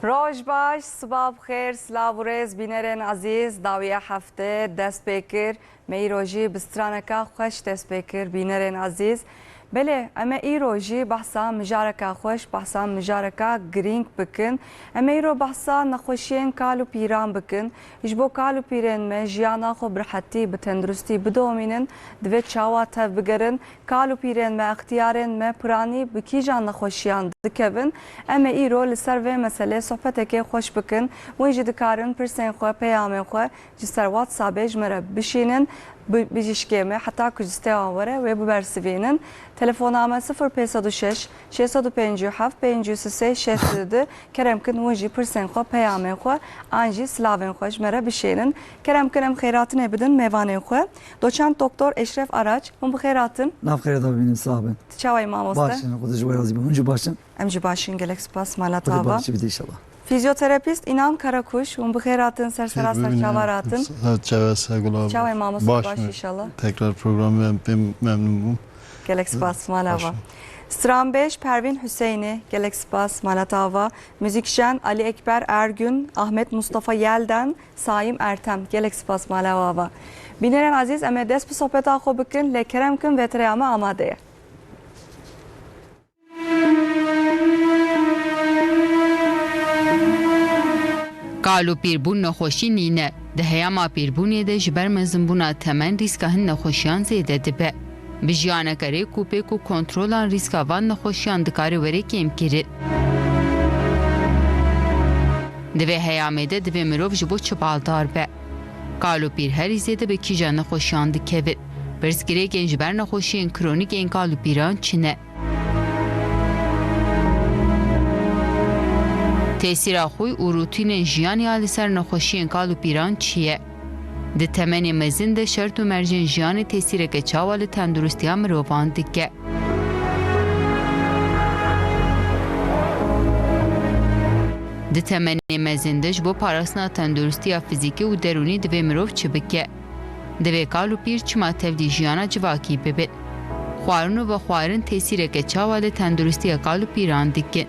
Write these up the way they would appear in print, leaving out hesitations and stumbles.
روج باش صباح بخير سلاو ورز بینرین عزیز داویه هفته دست بکر می روجی بسترانکا خوش دست بکر بینرین عزیز بله اما ای روجی بحثا مجارکا خوش بحثا مجارکا گرینگ بکن اما ای رو بحثا نخوشین کالو پیران بکن جبو کالو پیران ما جیانا خو برحتی بتندرستی بدومینن دوی چاوا تف بگرن کالو پیران ما اختیارن ما پرانی بکی جان نخوشیان دکبن اما ای رو لسر و مسئله صحبتك خوش بکن ویجی دکارن پرسین خو پیام خو جسر واتساب جمره بشینن بجشكيمه حتى كجستي وره وببرسفينن تلفونامه 0506 657 536 كرم كن وجي برسن خو پیام خو انجي سلاوين خوش مره بشينن كرم كنم خيراتن بدن ميوان خو دوچند دكتور اشرف اراج هم بخيراتن ناف خير da benim sahibim. تشاوي ماموستا Başın kuducu boyazı buncu başın. امجي باشين گلكس باس مالاتابا Başın bir de inşallah. فيزيوثيرابيست إنام كراكوش ومبخيراتن سرسرا سرچاواراتن Çavay maması baş inşallah. Tekrar programı memnunum. Galaxy Bas Malava. Stram 5 Pervin Hüseyin'i Galaxy Bas Malatava. Müzikşen Ali Ekber Ergün, Ahmet Mustafa Yelden, Saim Ertem Galaxy Bas Malava. Bineren Aziz eme des bu sohbet axo bikin le keremkin ve tereyama amadeye. Kalu pirbun nexweşî nîne di heyama pîrbûnê de ji ber mezinbûna temen rîska hin nexweşiyan zêde dibe. Bi jiyanekerê ku pêk û kontrolan rîska van nexweşiyan dikare were kêmkirin. Di vê heyamê de divê mirov ji bo çi baldar be. Kalûpîr herî zêde bi kîja nexweşiyan dikevin. Pirsgirêkên ji ber nexweşiyên kronîk ên kalûpîran çi ne? Tesîra xwe û rûtînên jiyanê li ser nexweşiyên kalûpîran çi ye? Di temenê mezin de şert û mercên jiyanê tesîreke çawa li tenduristiya mirovan dike. Di temenê mezin de ji bo parastina tenduristiya fîzîkî û derûnî divê mirov çi bike? Divê kalûpîr çima tevlî jiyana civakî bibin. Xwarin û vexwarin tesîreke çawa li tenduristiya kalûpîran dikin.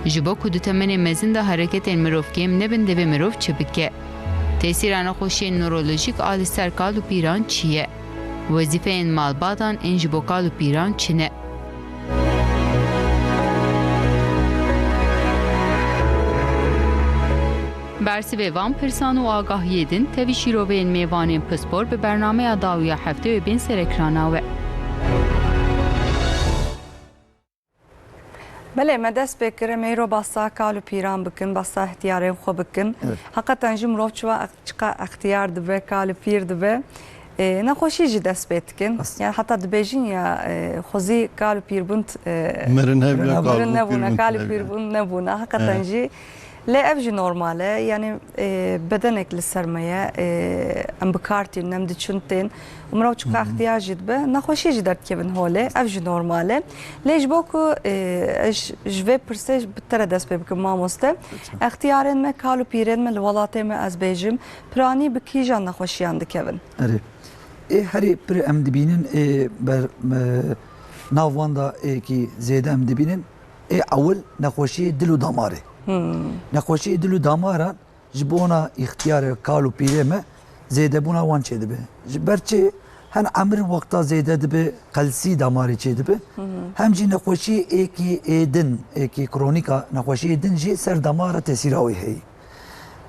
Ji bo ku di temenê mezin de hereketên mirovkêm nebin divê mirov çi bike? Tesîra nexweşiyên nörolojîk a li ser kalûpîran çi ye? Wezîfeyên malbadan ên ji bo kalûpîran çi ne? Bersivê van pirsan û agahiyê din tevî şîroveyên mêvanên pispor bi bernameya dawiya hefte ve bên ser ekrana we. بله ما دست بکره میرو باسا کالو پیران بکن باسا اختیاریم خو بکن حقیقتا جمرو چوا اختیار دبه کالو پیر دبه نخوشی جی دست بتکن yani hatta dibejin ya خوزی کالو پیر بند مرن نبونا کالو پیر بند نبونا حقیقتا جی لا أبجي نورمالة يعني بدنك للسرمية أم بكارتين نم دشنتين ومروتش كاختيار جدبه نخوشي جدرت كيفن هولي أبجي نورمالة ليش بوكو جوي برسيج بتردس بكم ما مسته اختيارين ما كالو بيرين ما الولاتين ما أزبيجم براني بكيجان نخوشي عند كيفن هري هري بر أم دبينن بر نافواندا كي زيادة أم دبينن أول نخوشي دلو دماري نخوشی دلو دامارا جبونا اختیار کالو پیره me زیده بونا وان چه دبه برچه هن عمر وقتا زیده دبه قلسی داماری چه دبه همجی نخوشی ایکی ایدن ایکی کرونیکا نخوشی ایدن جی سر دامارا تسیراوی هی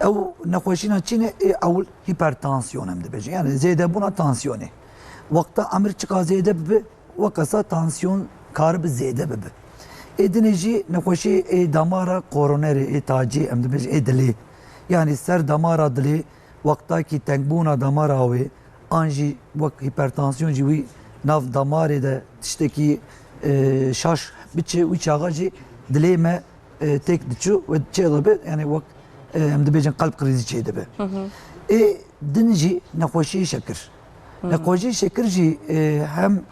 او نخوشینا چینه اول hipertansiyon hem debece yani zeyde buna tansiyonu vakta amir çıka zeyde bebe vakasa tansiyon karı bir zeyde bebe edinici nexweşî damara koroneri taci em dibêje dilê yani ser damara dilê wextakî tengbûna damara wê an jî wek hipertansiyon jî wî nav damarê de tiştekî şaş biçe wî çaxa jî dilê me têk diçû ve çê dibe yani wek em dibêjin qalb krizî çê dibe din jî nexweşî şekir nexweşî şekir jî hem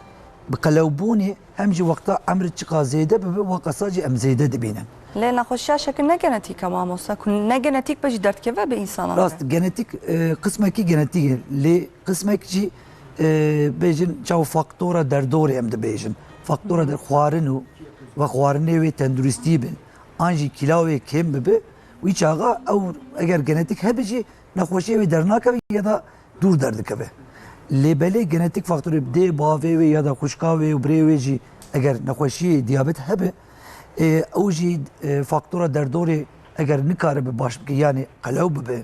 بقلوبوني همجي وقتا عمر تشقا زيده بوقصاجي ام زيده دبينن لا نخوشها شكل نه جنتيك ما موسى كن نه جنتيك باش درت كيف بانسان راست جنتيك قسمك جنتيك لي قسمك جي بيجن چاو فاكتورا دردوري ام دبيجن فاكتورا در خوارنو و خوارنه و تندرستی بن آنجی کلاوی کم ببه وی چاغا او اگر genetik هبه جی نخوشی و درناکه یا da دور دردکه لبلی genetik faktörü D باوی و یا da خوشکاوی و بریوی جی اگر نخوشی دیابت هبه او جی فاکتورا دردوری اگر نکاره به باش بکه یعنی قلوب به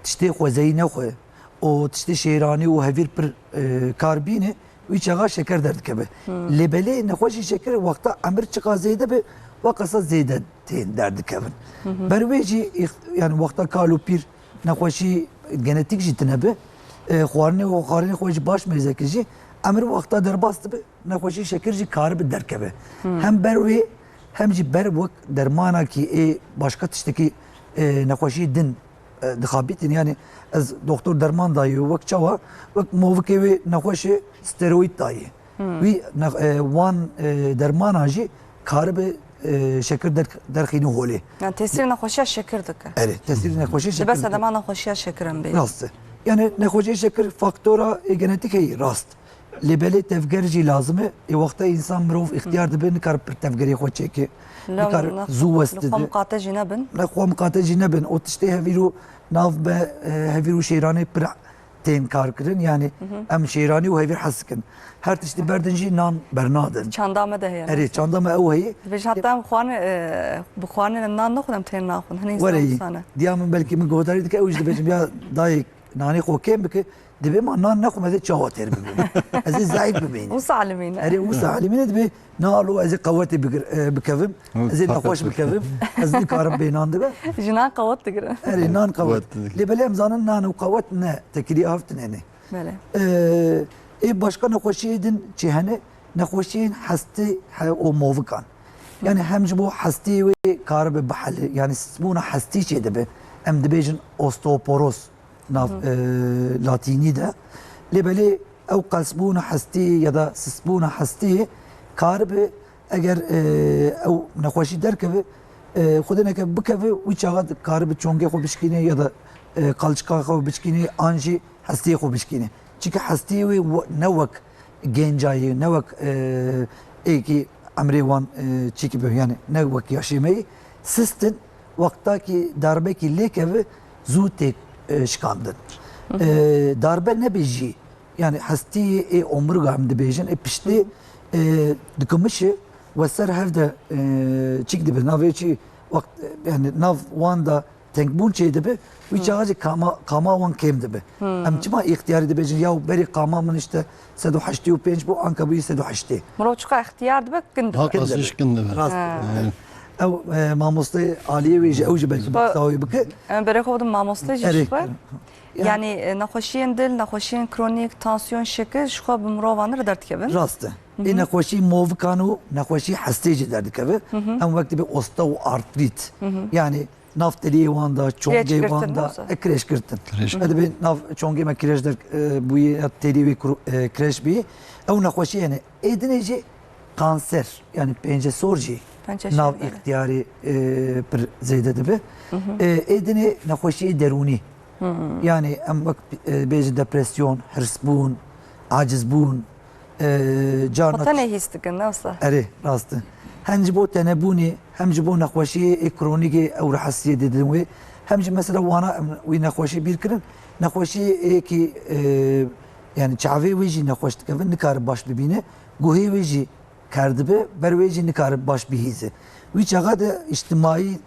تشتی خوزهی نخوه او تشتی شیرانی و هفیر پر کاربینه وی چاقا شکر درد که به لبلی نخوشی شکر وقتا عمر چقا زیده به وقتا زیده تین درد که بروی جی yani وقتا کالو پیر نخوشی genetik جی تنبه خوارنه و خوارنه خوش باش میزه جی عمر وقتا در باست به نخوشی شکر جی کار به در که به هم بروی هم جی بر وقت درمانا کی başka tişteki نخوشی دن دخابیتین yani از دکتر درمان دایی وقت چوا وقت موقعی و نخوشی steroid دایی وی وان درمان آجی کار به شکر در خینو هولی Yani tesir نخوشی şeker dike. evet tesir نخوشی şeker Bes adama نخوشی şekerim bey. rast yani نخوشی şeker faktora genetik yi rast libeli tevgerci lazımı vaqta insan mirov ihtiyar dibe nikar per tevgeri xo çeki nikar zu west لخوا مقاطع نبن. نخوا مقاطع نبن او تشتي هفيرو ناف به هفيرو شيراني پر تين کار کرن yani ام شيراني و هفير حسكن her tişti berdinci nan bernadın Çandame de yani. eri çandama ev heyi Beş hatta bu kuanı nan nakudam ten nakun. Hani insan وري sana. ديام belki mi godari dike اوج دبجم ya dayı nani xo kem bike dibe ma nan naxu meze çawater bibin ez zayıf bibin Usalimine. eri usalimine dibe nalu ez qawati bikavim ez naxoş bikavim ez nikarim beynandı be Jinan kavat tigre. eri nan qavat Qavat. libelem zanın nan u qavat ne tekri haftin ene Böyle. başka naxoşiyedin cihane naxoşiyin hasti o movikan yani hem bu hasti ve karbe bahali yani sbuna hasti şeyde be em dibejin osteoporos nav latini de libeli ev kasbuna hasti ya da sbuna hasti karbe eğer ev naxoşi derkeve خودنا که بکوه وی چاقد کار به چونگه خو بشکینه یا دا قلچکا خو بشکینه آنجی هستی خو بشکینه چیکه هستی وی نوک گنجایی نوک ایکی امری وان چیکی به yani نوک yaşamayı sistin وقتا ki darbe ki lekeve زود tek şkandın darbe ne beji yani hasti omurga hem de bejin pişti dikmişi وسر هفده چیک دبه ناوی چی وقت yani nav wanda tenkbun çey debe ve çağacı kama wan kem debe am çima ihtiyar debe ya beri kamamın işte 185 bu anka bu 180 Muroçka ihtiyar dibek gündü. Hak asışkın da. rast ev mamosta aliye ve evci belki tawi bike Bere kovdum mamosta Erek. jişba. Yani naxoşiyen dil, naxoşiyen kronik, tansiyon şeker, şu xab mrovanır dert kevin. rast نخوشی موفقانو نخوشی حسیجی درد که هم وقتی به osteoartrit yani naftali vanda çonge vanda kreş kırtın. Hadi ben nav çonge me kreş der bu ya teli ve kreş bi. Ev nexweşi yani edineci kanser yani pence sorji. Nav ihtiyari per zeyde dibe. Edine nexweşi deruni. Yani em vakt bezi depresyon, hırsbun, acizbun. Vatan ehistikin nasıl? اره راسته هنج بو تنبوني همج بو نخوشي كرونيكي او رحسيه ددوي همج مثلا وانا وي نخوشي بيركرن نخوشي كي يعني çavi ويجي نخوش تكفن نكار باش ببينه گوهي ويجي كردبه بر ويجي نكار باش بهيزه وي çaga da اجتماعي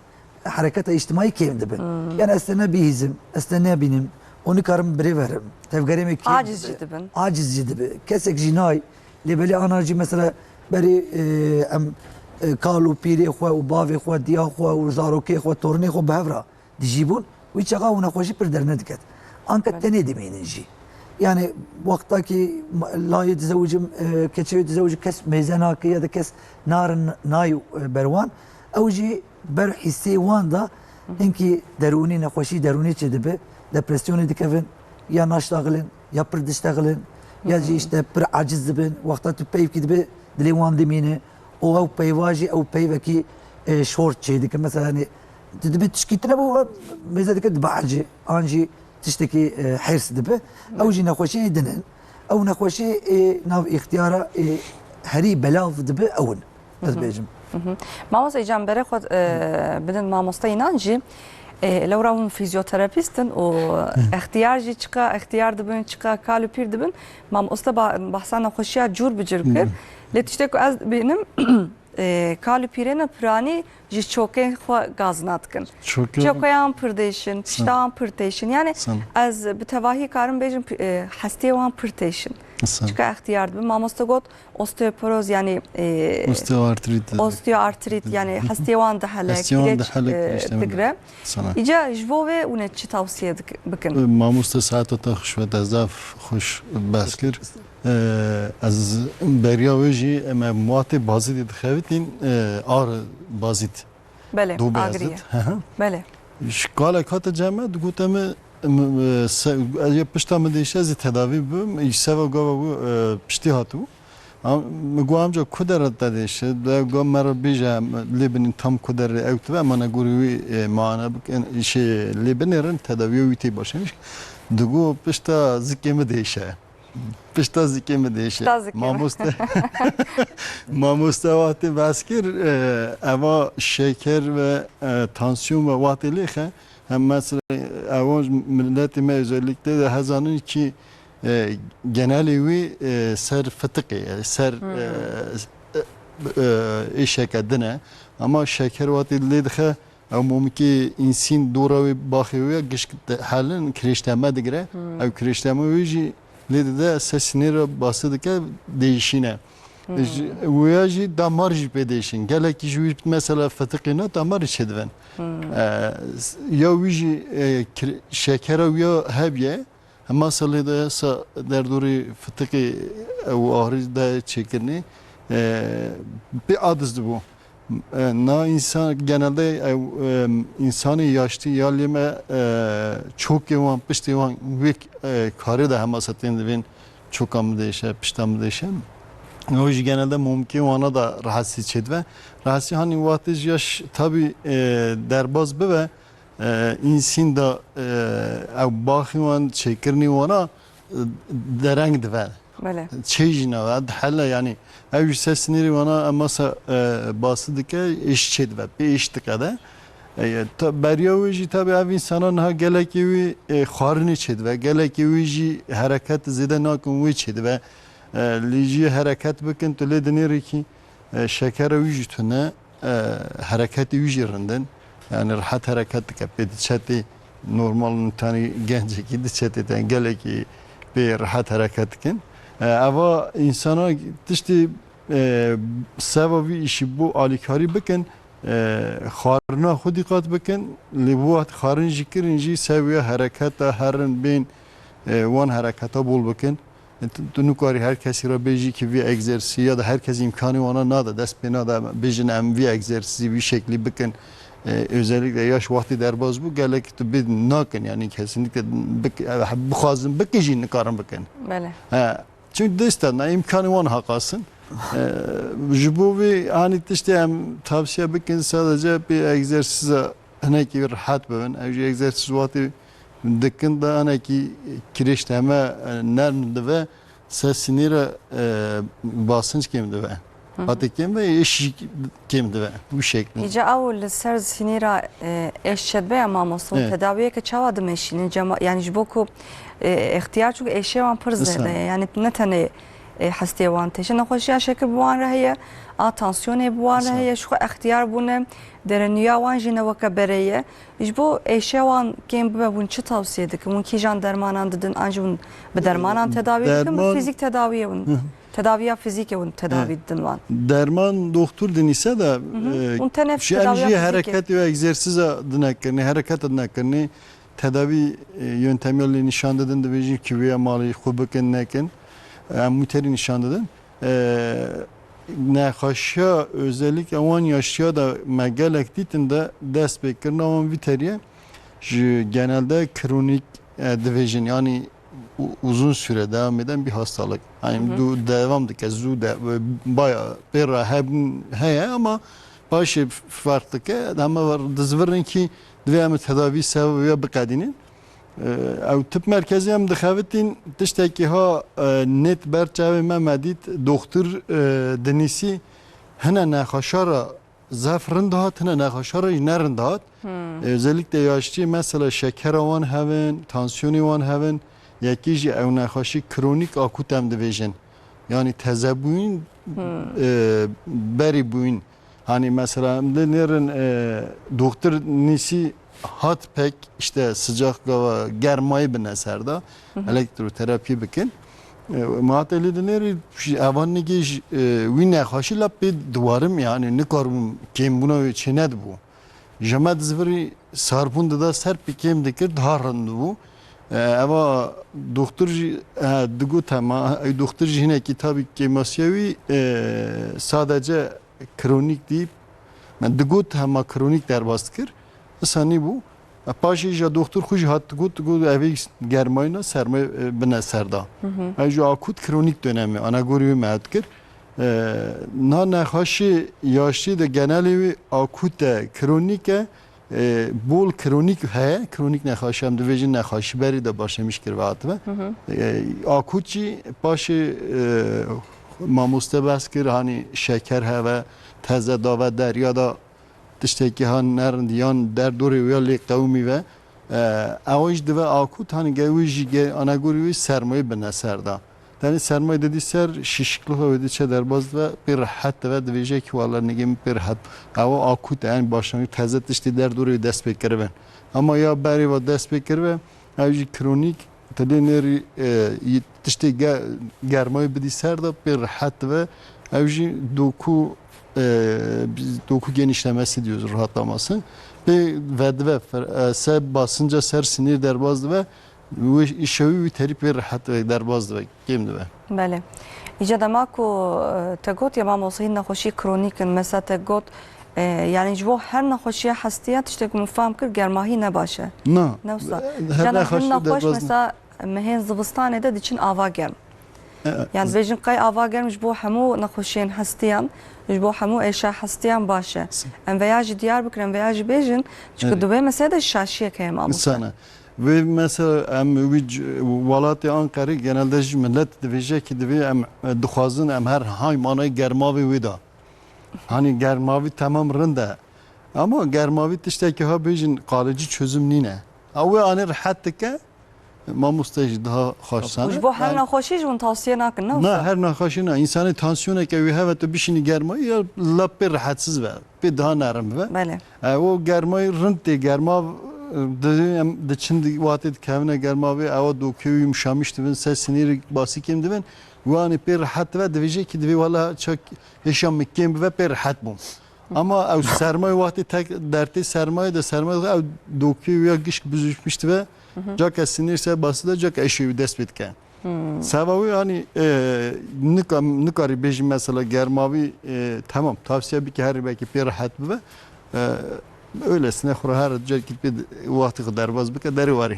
حركه اجتماعي كيم دبه يعني استنى بهيزم استنى بينم onu karım bire veririm. Tevgerime ki Acizci dibin. Acizci dibi. Kesek jinay. Lebeli anarji mesela beri em kalu piri xwe u bavê xwe diya xwe û zarokê xwe torunê xwe bihevra dijîbûn wî çaxa hûn xweşî pir derne diket. Anka tenê dimînin jî. Yani wexta ki layê dizewicim keçeyê dizewicî kes mêze nake ya da kes narin nayû berwan ew jî ber hissê wan da hinkî derûnî nexweşî derûnî çê dibe depresyonê dikevin ya naştagilin ya pir diştagilin ya jî işte pir aciz dibin wexta tu peyvkî dibe dilê wan dimîne û ew peyva jî ew peyvekî şort çê dike mesela hani tu dibe tişkîtine bu mêze dike dibehecî an jî tiştekî hêrs dibe ew jî nexweşiyê dinin ew nexweşî nav îxtiyara herî belav dibe ewin ez bêjim Mamosta icam bere xwe bidin mamosta inan jî لو راون فيزيوثيرابيستن و اختيار جي تشقا اختيار دبن تشقا كالو بير دبن مام استا بحثنا خوشيا جور بجربكر لتشتكو از بينم كالو بيرنا براني جي تشوكين خو غازناتكن Çok تشوكيان برديشن تشتان برديشن يعني Sen. از بتواهي كارم بيجن حستي وان برديشن Sen. تشقا اختيار دبن مام استا قوت اوستيوبروز يعني Osteoartrit. اوستيوارتريت يعني حستي وان دحلك Hastiyan da halek işte تقرا sana. إجا جوه ونتشي توصية بكن ماموستا ساعت تا خوش و دزاف خوش بس کر از بریا وجی اما موات بازید دخویتین آر بازید بله دو آگریه بیازد بله شکال کات جمع دگوتم از پشتا مدیشه از تداوی بم ایش سوا گاوا بو پشتی هاتو مگوام جا کدرت دادیشه گام مرا بیجا لیبنین tam کدر اوت و من گروی معنا بکن ایش لیبنیرن تداوی ویتی باشنش دگو پشتا زکیم دیشه پشتا زکیم دیشه پشتا زکیم. ماموستا وقتی بس کر اوا شکر و تانسیون و وقتی لیخه هم مثلا اون ملت ما özellikle de hazanın ki geneli ser fıtıkı ser şekerdine ama şeker vati lidhe mumki insin dura ve bakıyor gişk halin kreşteme digre ev kreşteme vici lidde sesini basıdık değişine وياجي دمار جي بديشن قال لك يجي مثلا فتقينا دمار يشدفن يا ويجي شكر ويا هبيه اما صلي ده در دوري فتقي او اهرج ده çekirni bir adız bu na insan genelde insanı yaşlı yerlime çok yavan pişti yavan ve karı da hem satın devin çok am değişe piştam değişe o iş genelde mümkün ona da rahatsız çedve rahatsız hani vakti yaş tabi derbaz be ve insan da bakıvan çekirni ona dereng dve بله çeyjine ve hala yani ev sesini ona ama basıdık iş çedve bir iş tıkadı beriyavici tabi ev insanın ha gelekivi xarını çedve gelekivi hareket zede nakun ve çedve لیجی حرکت بکن تو لیدنی کی شکر ویجتونه حرکت ویجی رندن yani rahat hareket yapıyor. Çeti normal tane genç ki çeti tengele ki bir rahat hareket kin. Ama insana işte sebebi işi bu alikari bakın xarına xud dikkat bakın. Libuat xarın zikrinci seviye hareket herin bin wan harekata bol bakın. Tunukari herkesi ra beji ki bir egzersizi ya da herkes imkanı ona nada despena da bejin em bir egzersizi bir şekli bakın özellikle yaş vakti derbaz bu gelek bir nakın yani kesinlikle bu khazın bakıcın karın bakın. بله Çünkü destan imkanı ona hakasın. Bu bir hani işte hem tavsiye bakın sadece bir egzersize hani ki rahat ben egzersiz vakti dikkin da hani ki kireçleme nerede ve sesini basınç kimdi ve hatta kim ve eşik kimdi ve bu şekilde. إجا أول سر سنيرة إيش شد بيا ما مصون إيه. تداوية كشوا دمشين جما يعني جبوكو اختيار شو إيش وان برزة إسلام. يعني نتني حستي وان تيشن خوشي شكل بوان رهية تانسيوني بوان إسلام. رهية شو اختيار بونه درنيا وان جينا وكبرية جبو إيش وان كم ببون شو توصية دك ممكن كيجان درمان ددن أنجون بدرمان تداوي دكم درمان- فيزيك تداوية ون تداوية فيزيكية ون تداوي ددن وان Derman doktor denise de ون تنف şey تداوية enerji فيزيكية hareket ve egzersiz dinaklarını hareket edinaklarını tedavi yöntemleri nişan dedin de vecih ki veya mali kubekin nekin muteri nişan dedin nakaşya özellikle 10 yaşya da megelek ditinde dest bekirne on viteriye genelde kronik division yani uzun süre devam eden bir hastalık. Yani devamlı kezu de bayağı bir heye ama başı farklı ki ama var dizverin ki devam tedavi sebebi bıkadinin. او tip merkezi hem dixevitin tiştekî ha net berçavê me medît doktor denîsî hene nexweşara zafrın dağıtına nexaşara nerin dağıt. Özellikle yaşlı mesela şeker avan heven, tansiyonu avan heven, yekî ev nexaşi kronik akut em dibêjin. Yani teze buyun, beri buyun. Hani mesela nerin doktor nisi hat pek işte sıcak hava germayı bin eserda elektroterapi bikin. Mateli de neri avan negi wî nexaşî la pê duwarim yani nikarim kêm buna çenet bû. Jemet zvirî sarpûn dida ser pê kêm dikir daha rind bû. Eva doktor jî digot hema doktor jî hinekî tabî kêmasiya wî sadece kronik deyip digot hema kronik derbas dikir. Sanî bû. Paşê ji doktor xwe jî hat got evê germayîna sermayê bine serda. Ev ji akut kronik dönemê anagorî wê me dikir. Na nexaşî yaşî de genelê wî akut e kronik e bol kronik heye kronik nexaşî em dibêjin nexaşî berî de başemiş kir ve hatibe. Akut jî paşê mamoste behs kir hani şeker heve teze da ve derya da tiştekî han nerin yan derdorê wê lê qewmî ve ew jî dibe akut hani gewî jî anagorî wî sermayê bine serda. Yani sermaye dedi ser şişiklik ve dediçe derbaz ve bir rahat ve diyecek ki vallahi negim bir rahat. Ama akut yani başlangıç tezet işte derdorê dest pê kiribe. Ama ya berî ve dest pê kiribe ew jî kronik tedênerî tiştê germayê bidî ser da bir rahat ve ew jî doku genişlemesi diyoruz rahatlaması. Ve se basınca ser sinir derbazdı ve şevi terip ve rahat ve derbazdı ve kimdi ve. بله ایجا دماکو تگوت یا ما موصین نخوشی کرونیکن مثلا تگوت یعنی جبو هر نخوشی حساسیت تشتک مفهم کر گرماهی نباشه نه نوسا جانا هر نخوش مثلا مهن زبستان ده دیچین آوا گرم yani bejin qay ava gelmiş bu hemu naxoşiyên hestiyan bu hemu eşa hestiyan başı em veya ji Diyarbakır em veya ji bejin çünkü dubê mesela de şaşiyek heye sana ve mesela em velatê Ankara'yı genelde ji millet dibêje ki divê em dixwazin em her haymanayı germavê wê da hani germavî temam rind e ama germavî tiştekî ha bêjin kalıcı çözüm nîne ew anê rihet dike mamoste jî daha xweş sana. Bu her naxoşî ji hûn tavsiye nakin ne? Ne her naxweşî ne insanê tansiyoneke wî heve tu bişînî germayî ya la pê rihetsiz ve pê daha nerim ve. Bele. O germayî rind tê germav em diçin watê dikevine germavê ewa dokê wî mişamiş dibin se sinîrî basî kêm dibin wanê pê rihet ve dibêje ki divê wala çak hêşa me kêm ve pê rihet bûm. Ama ew sermayê watê tek dertê sermayê de sermayê ew dokê wî ya gişk büzüşmüştü ve cak sinir se bası da cak eşeği dest bitken. Sebebi hani nikarı bejim mesela germavi tamam tavsiye bir ki her belki bir rahat ve öylesine khura her cak bir vakti kadar baz bir kadar var.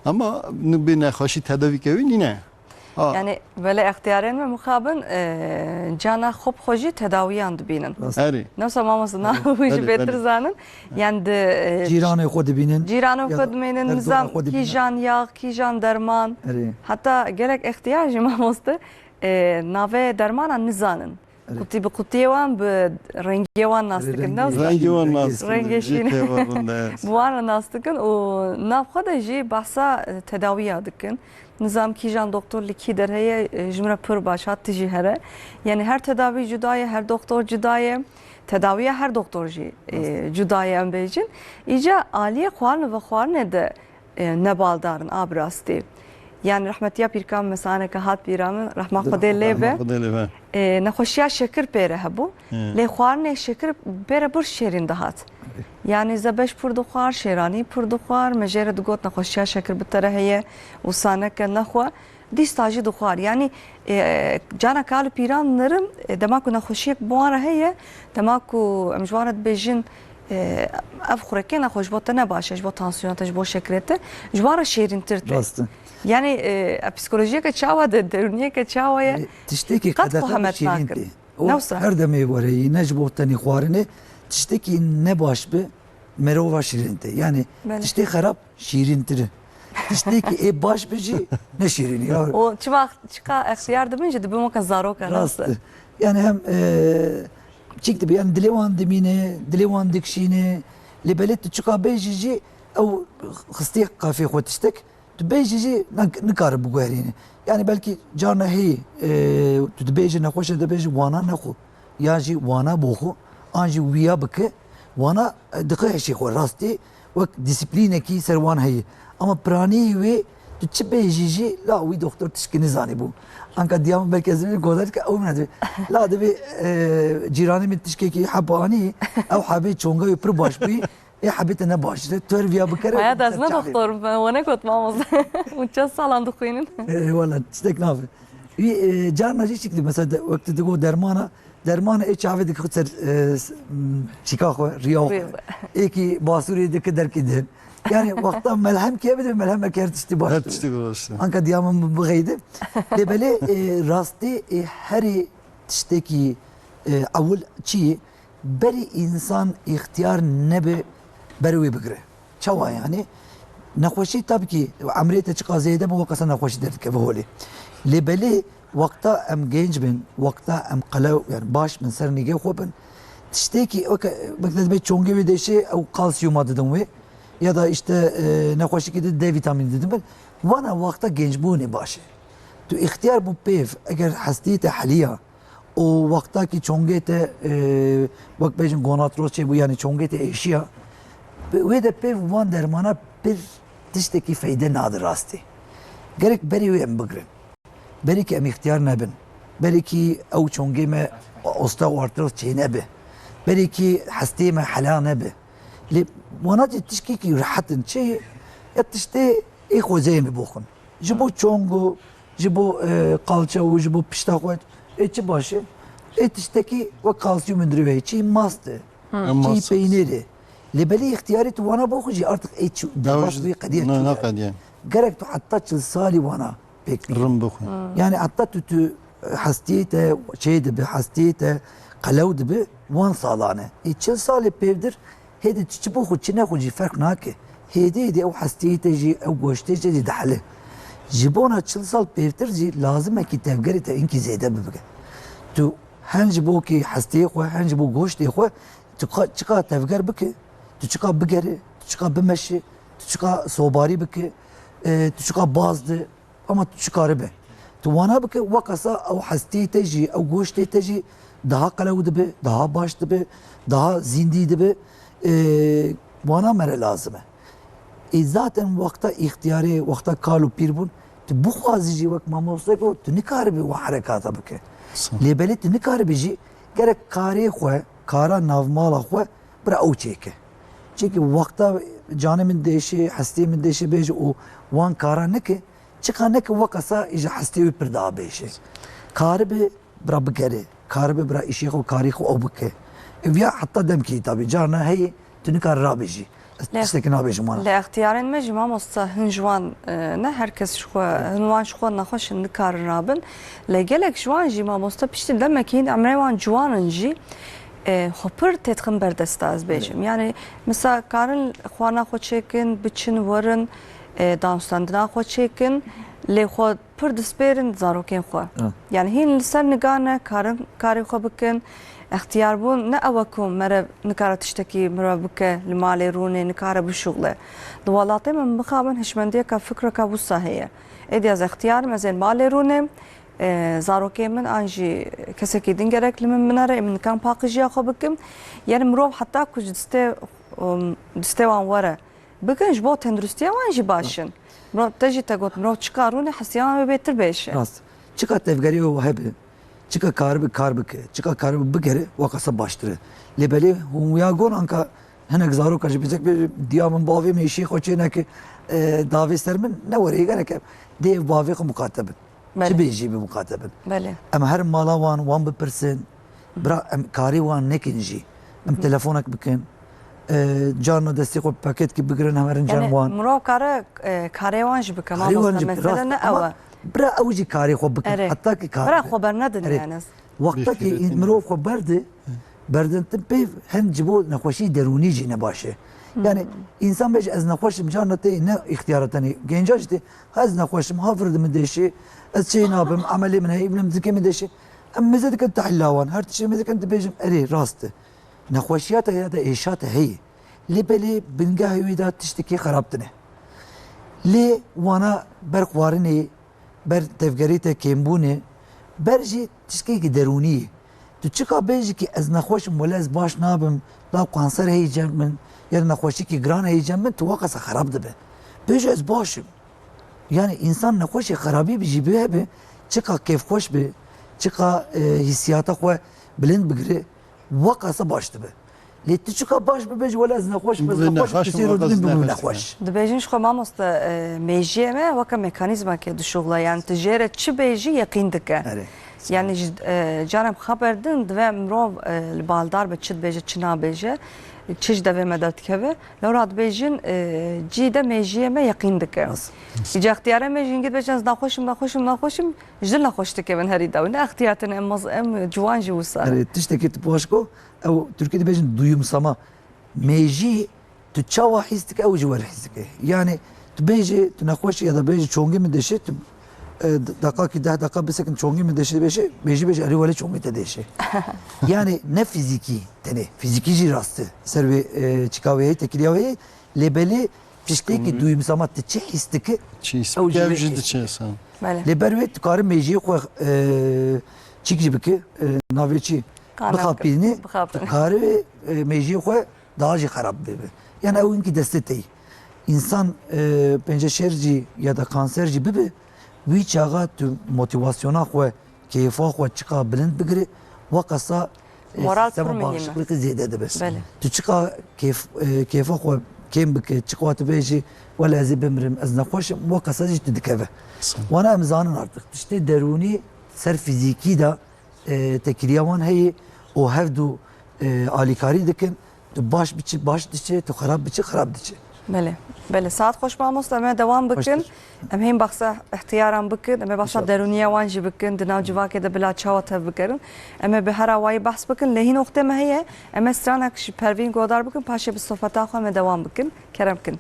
Ama bir nexaşi tedavi kevi nine. Yani böyle ihtiyarın ve mukabın cana خوب خوشی تداویان دبینن. Eri. Nasıl mamasına hoji beter zanın. Yani de Ciranê xwe dibînin. Ciranı kudmenin nizam kijan yağ, kijan derman. Hatta gerek ihtiyacı mamosta nave dermana nizanın. Kutu bi kutuyan bi rengi wan nastikin. Rengi wan nastikin. Rengi şin. Bu ara nastikin o navxada jî bahsa tedaviya dikin. Nizam kijan doktor liki derheye jimre pır baş hattı jî here. Yani her tedavi cudaya, her doktor cudaya. Tedaviye her doktor jî cudaya em bêjin. İca aliye xwarin ve xwarinê de nebaldarin abrastî. Yani rahmetiya pîrkan mesane ke hat pîramın rahma xwedê lê be. Nexweşiya şekir pêre hebû. Lê xwarinê şekir pêre bir şêrîn dihat. Yani zebeş pur dixwar, şêranî pur dixwar, me jê re digot nexweşiya şekir bi tere heye û saneke nexwe. Dîsta jî dixwar. Yani cana kalü pîran nerim dema ku nexweşiyek bi wan re heye dema ku em ji wan re dibêjin ev xurekê nexweş bo te ne baş e ji bo tansiyona te ji bo şekerê te ji wan re şêrîntir te. Yani psikolojiyeke çawa de derûniyeke çawa ye tiştekî qet qedexe xwehemet şîrîn nakin. tê. Her demê wereyî ne ji bo tenê xwarinê tiştekî ne baş bi merova şîrîn tê. Yani tiştê xerab şîrîntir. Tiştekî ê baş bi jî ne şîrîn ya. O çıka ihtiyar dibin jî dibin weke zarok Rast. Yani hem چیک دبی یعنی دلوان دمینه دلوان دکشینه لبلت تشکا بیجی او خستی قافی خودشتک تو بیجی نکار بگوهرینه yani belki carna hey tu dibêje nexweş dibêje wana nexwe ya jî wana boxu an jî wiya bike wana dixwe hêşê xwe rastî wek dîsîplînekî ser wan heye ama piranî wê tu çi bêjî jî la wî doktor tişkî nizanî bû anka diyam belki ez goder ki ew nedibê la dibê cîranê min tişkekî hebanî ew hebê çonga wê pir baş bûyî حبيت انا باش تورفيا بكره هذا اسمه دكتور وانا كنت ماموز وتشا سالان دخوينن والله تشتك نافي جارنا جي شكلي مثلا وقت تقول درمانه ايش عافيت خسر شيكاغو ريو ايكي باسوري دك دركيدن yani وقتها ملهم كيف بدي ملهم كير تشتباش انك ديام بغيده لبلي راستي هري تشتكي اول شيء بري انسان اختيار نبي بروي بقره شوا يعني نخوشي تبكي عمريته تشقى زيده مو قصه نخوشي درك بهولي لبلي وقتها ام جينج بن وقتها ام قلو يعني باش من سرنيجي خوبن تشتكي مثلا بيت شونجي بدشي او كالسيوم اددم وي ya da işte نخوشي كده D vitamini dedim ben وانا وقتها جينج بوني باشي تو اختيار بو بيف اگر حسيته حاليا o vaktaki çongete bak bejin gonatros şey bu yani çongete eşya ve de pev van dermana bir tişteki fayda nadir rastı. Gerek beri ve embigre. Beri ki em ihtiyar nebin. Beri ki ev çongeme osteoartroz şey nebe. Beri ki hastime hala nebe. Li wana tişki ki rahatın şey ya tişte ekozemi bokun. Jibo çongu, jibo kalça, jibo piştakoyt. Etçi başı, etişteki ve kalsiyum indiriyor. Çiğ mastı, çiğ peyniri. Lebeli ihtiyarı tu vana bokuci artık etçi bas bir kadiyet. Ne kadiyet? Gerek tu hatta çıl sali vana bekliyor. Rım boku. Yani hatta tu hastiyete, şeyde bir hastiyete, kalavdı bir van salane. Çıl sali pevdir. Hedi çiçi boku çine kuci fark nake. Hedi o hastiyete ji o goşte ji dahale. جبونا تشل سال بيفترجي لازم كي تفكري انكي زياده ببقى تو هنج بوكي حستي خو هنج بو غوشتي خو تشقا تفكر بك تشقا بقري تشقا بمشي تشقا صوباري بك تشقا بازد اما تشقا ربه تو وانا بك وقصا او حستي تجي او غوشتي تجي daha قلود به daha باش به daha زندي به وانا مره لازمه zaten vakta ihtiyari vakta kalu pirbun tu bu xwazici vak mamoste ko tu nikar bi wa harekata bike lebeli tu nikar biji gerek kari xwe kara navmala xwe bira ew çêke çünkü vakta canımın değişi hastimin değişi beji o wan kara neke çıka neke vakasa ija hasti pir da beji kari bi bira bigere kari bi bira işi xwe kari xwe ew bike ya hatta dem ki tabi cana hey tu nikar rabiji تشتكي نابيج مانا لاختيارين مجي ما مصا هنجوان نه هركس شخوا هنوان شخوا نخوش نكار رابن لجلك جوان جي ما مصا بيشتي لما كين عمريوان جوان نجي خبر تتخن بردستاز بيجم يعني مثلا كارن خوانا خو تشيكن بتشن ورن دانستاندنا خو تشيكن لي خو پر دسبيرن زاروكين خو يعني هين لسر نگانا كارن كاري خو بكن اختيار بون نه اوكم مره نكاره تشتكي مره بك المالي روني نكاره بالشغله دوالاتي من مخابن هشمنديه كفكره كابوسا هي ادي از اختيار مثلا مالي روني زاروكي من انجي كسكي دينجرك لمن منره من كان باقجي اخو بكم يعني مروب حتى كوج دستوان ورا بكن جبو تندرستيا وانجي باشن مرو تجي تقول مرو تشكاروني حسيان بيتر بيش راس çıka tevgeri o hebe çıka karbike çıka karbı bigere vakasa baştırı lebeli humya gon anka henek zaro kaç bizek bir diyamın bavi mi işi xoçene ki davet sermin ne var gerek dev bavi ko mukatebin çibeji bir mukatebin ama her mala wan bir persen bra kari wan nekinji telefonak bikin canlı destek o paket ki bigirin hemerin can wan mro kare wan ji bikam mesela ne ava برا اوجي كاري خو بك حتى كي كاري برا خبر ندن يعني وقتا كي مروف خو بردن تبي هن جبو نخوشي دروني جي نباشه يعني انسان بيج از نخوش مجانتي نه اختياراتني جنجاجتي هز نخوش محافظ من دشي از شي نابم عملي من هي ابن مزكي من دشي ام مزه دکن تحلاوان هر تشي مزه دکن تبيجم اري راست نخوشيات يا دا ايشات هي لي بلي بنگاه ويدا تشتكي خرابتنه لي وانا برقوارني بر تفگریت کمبونه برجی تشکی کی درونی تو چیکا بیجی کی از نخوشم ولا از باش نابم لا کانسر هی من یا نخوشی کی گران هی من تو واقعا خراب دبه بیجی از باشم yani insan نخوشی خرابی بیجی به چیکا کیف خوش به چیکا hissiyata خو بلند بگیره واقعا باش دبه لی تو چیکا باش بیجی ولا از نخوش بس نخوش تسيرو دبه نخوش دبیجین شو ماموست میجیه ما وکا مکانیزما که دشوغلا yani تجاره چی بیجی یقین دکه yani canım xaberdin ve mrov baldar be çit beje çina beje çiş de ve medet keve lorad bejin cide mejiye me yaqin dike ica ihtiyara mejin git bejaz naxoşum jil naxoş dike ben heri da ne ihtiyatın em juan jusa tişteki tpoşko او Türkiye'de bejin duyumsama meji tu çava histike او جوار histike yani tu beji tu naxoş ya da beji çongi mi deşe dakika ki 10 dakika bisekin çongi mi deşe beşe beji beji arı vale çongi te deşe yani ne fiziki tene fiziki jirastı serve çıkaveye tekiliyaveye lebeli pişteki duyumsama te çi histike چی اسپیجی چه سان leberve tukarı mejiye koy çik jibiki naveçi bıxapini tukarı mejiye koy daha jı xarab bebe yani o inki destetey insan bence şerci ya da kanserci bebe وی چاغا تو موتیواسیونا خو کیفا خو چقا بلند بگیری وقصا مورال پر مهمه زیاده ده بس تو چقا کیفا خو کیم بک چقا تو بیجی ولا زی بمرم از نخوش وقصا جت دکوه وانا امزانن artık işte deruni ser fiziki da tekriyavan hey o hevdu alikari dikin tu baş dişe tu xarab dişe بله بله ساعت خوش ماموست اما دوام بکن ام هم بخصه اختیارم بکن اما بخصه درونیه وانجی بکن دناو جواکه ده بلا چاوت هف بکرن اما به هر آوائی بحث بکن لهی نقطه ما هیه اما استرانه کشی پروین گودار بکن پاشه به صحبت آخو اما دوام بکن کرم کن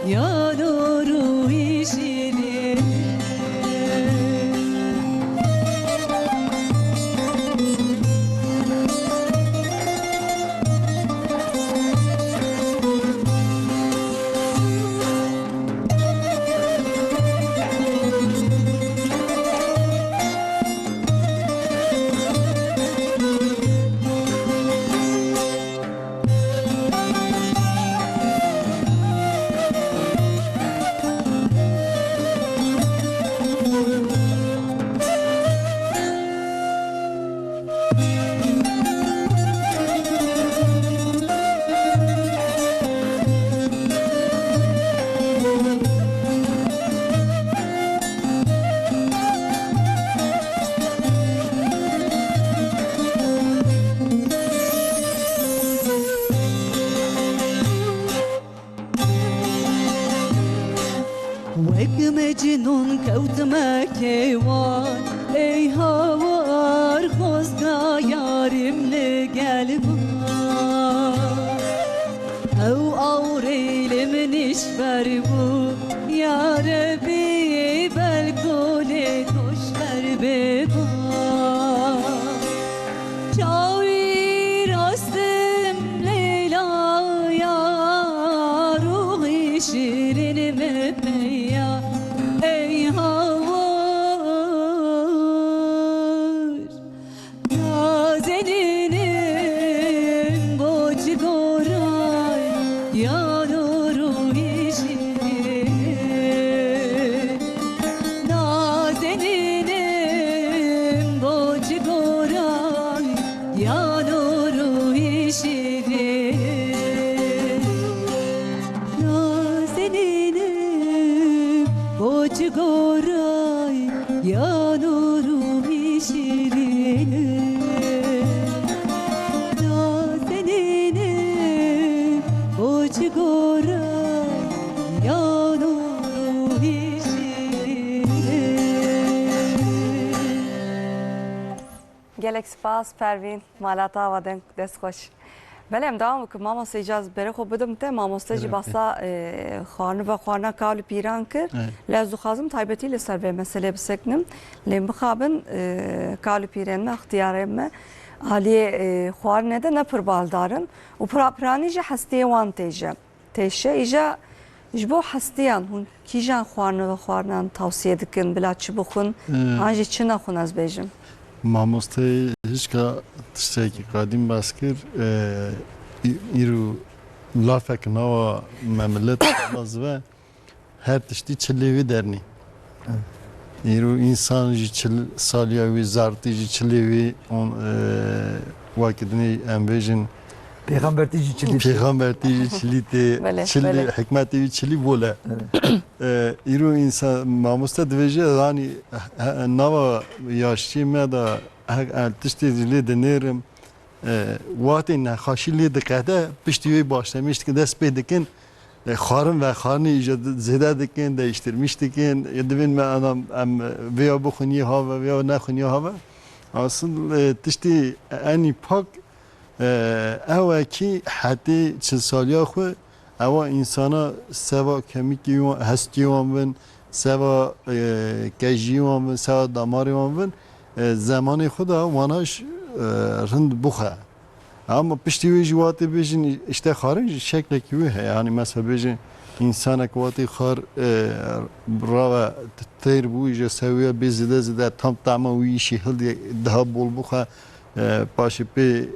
Ya nuru işi مجنون كوتما كيوان ای هوار خوزنا یارم لقلبان او اوریل منش بربو یا ربی بلکل توش ببان چاوی راستم لیلا یا روحی شیرین مپیا ای هوار نازنینم گوچ گورای یا روحی شیرین نازنینم گوچ گورای یا روحی شیرین نازنینم گوچ گورای یا روحی شیرین نازنینم گوچ گورای یا روحی شیرین gelek spas Pervin malata vaden dest xoş. Belem devam ki mamosta icaz bere xo bidim te mamosta ji basa xwarni ve xwarna kavli pîran kir. Lez dixwazim taybetî li ser vê meselê biseknim. Lê bixabin kavli pîrên me ixtiyarên me aliyê xwarinê de ne pir baldarin û piranî jî hestiyê wan têje. Têşe îja ji bo hestiyan hûn kîjan xwarini ve xwarinan tavsiye dikin bila çi bixwin an jî çi nexwin ez bêjim. Mamostayı hiç tişteki kadim baskır iru lafek nava memlet baz ve her tişti çillevi derni. İru insan ji saliyavi zartı ji çillevi on vakitini embejin Peygamber tici çili. Peygamber tici çilite Böyle, çili böyle. hikmeti çili bole. İru insan mamusta dveje yani nava yaşçı me da tişti zili denerim vatin haşili dikade piştiyi başlamış ki dest pedikin xarın ve xarını icadı zede dikin değiştirmiş dikin yedivin me adam veya bu khuniye hava veya ne khuniye hava asıl tişti eni pak ewa ki hati çil saliya xwe ewa insana seva kemiki hesti wan bin seva kejî wan bin seva damarê wan bin zamanê xwe da wanaş rind bixwe ama piştî wê jî watê bêjin işte xarin jî şeklekî wê heye yani mesela bêjin insanek watê xar rava têr bû ji sewiya bê zêde zêde tam tema wî îşî hildiye daha bol bixwe paşê pê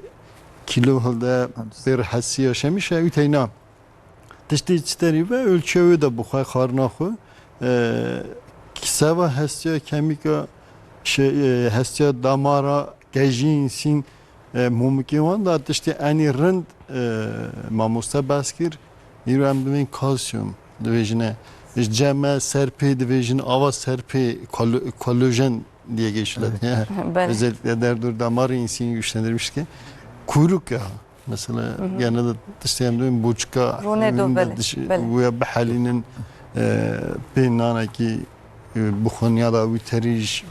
kilo halde bir hasiye şemiş ya üteyna. Tişti içteri ve ölçeği de bu xarna xu. Kisava hasiye kemika hasiye damara gejinsin mumkiwan da tişti ani rind mamusta baskir İrem demin kalsiyum divejine ceme serpe divejin ava serpe kolajen diye geçiyor. Özellikle derdur damarı insini güçlendirmiş ki kuyruk ya mesela genelde dışlayan buçka ve bahalinin penana ki bu konuda viteriş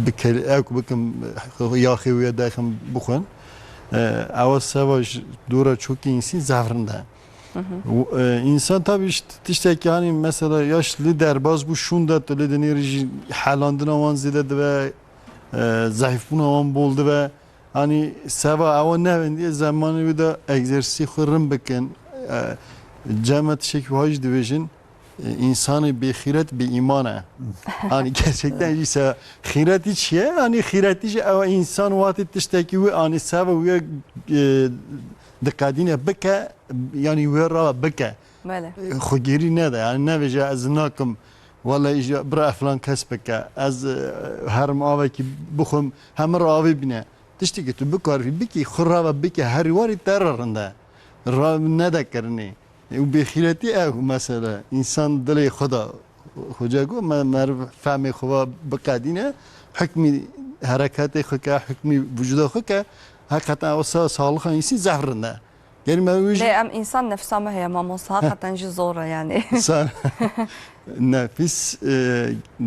bikeli ek bakım yahi ve dakim bu konu ama savaş dura çok insin zavrında insan tabii işte yani mesela yaşlı derbaz bu şunda tele denir halandına avan zede ve zayıf buna avan boldu ve hani seva avan ne diye zamanı bir de egzersiz xırım bakın cemaat şekli hacı division insanı bir hiret bir imana hani gerçekten ise hiret hiç ya hani hiret hiç ama insan vakit tişteki ve hani seva ve dikkatine beke yani ve ra beke خجيري نادا يعني نبجا أزناكم ولا إجا برا فلان كسبك أز هرم آوي بخم همر آوي بنا تشتكي تبكر في بكي خرابة بكي هرواري تررنده را نادا كرني وبخيرتي أو مثلا إنسان دلي خدا خجاكو ما فهمي خوا بقادينه حكمي حركاتي خكا حكمي وجوده خكا حقيقة أوسا صالحا إنسان زهرنده Yani mevcut ليه ام انسان نفسه ما هي ماموس حقا جي زوره يعني insan nefis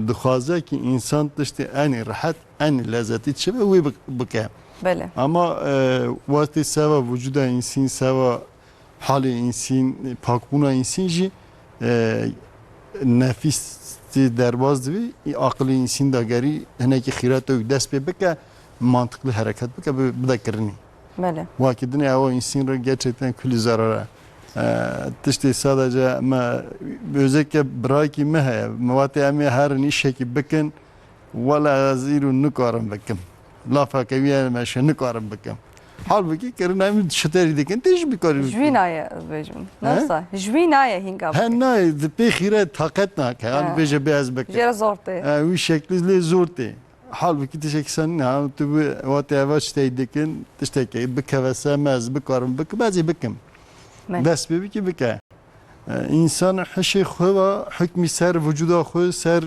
dixwaze ki insan tiştê enî rehet enî lezzetî çibe wê bike. بله Ama wastê seva vücuda insîn seva halê insîn pakbûna insîn jî nefis tê derbas dibî aqilê insîn da gerî hinekî xîretê wî dest pê bike mantıklı hareket bike bide kirinî. بله Vakidin o insanlar gerçekten külü zarara. Tiştê sadece me özellikle bırakı me heye. Mevatê em ê herin îşekî bikin wela zîrû nikarim bikim. Lafeke wî me şe nikarim bikim. Halbuki kirin em şiterî dikin têj bikarî. جوينايه بيجم نفسه جوينايه هينغا He nayê di pê xîret taqet nake. Yani bêje bê ez bikim. جيرا زورتي Wî şeklî lê zor tê. Halbuki tişekî sen ne tu bu watê eva ştê dikin tiştekî bikevese mez bikarim bikim bezî bikim. Dest pê bike bike. İnsan hişê xwe ve hikmî ser vücuda xwe ser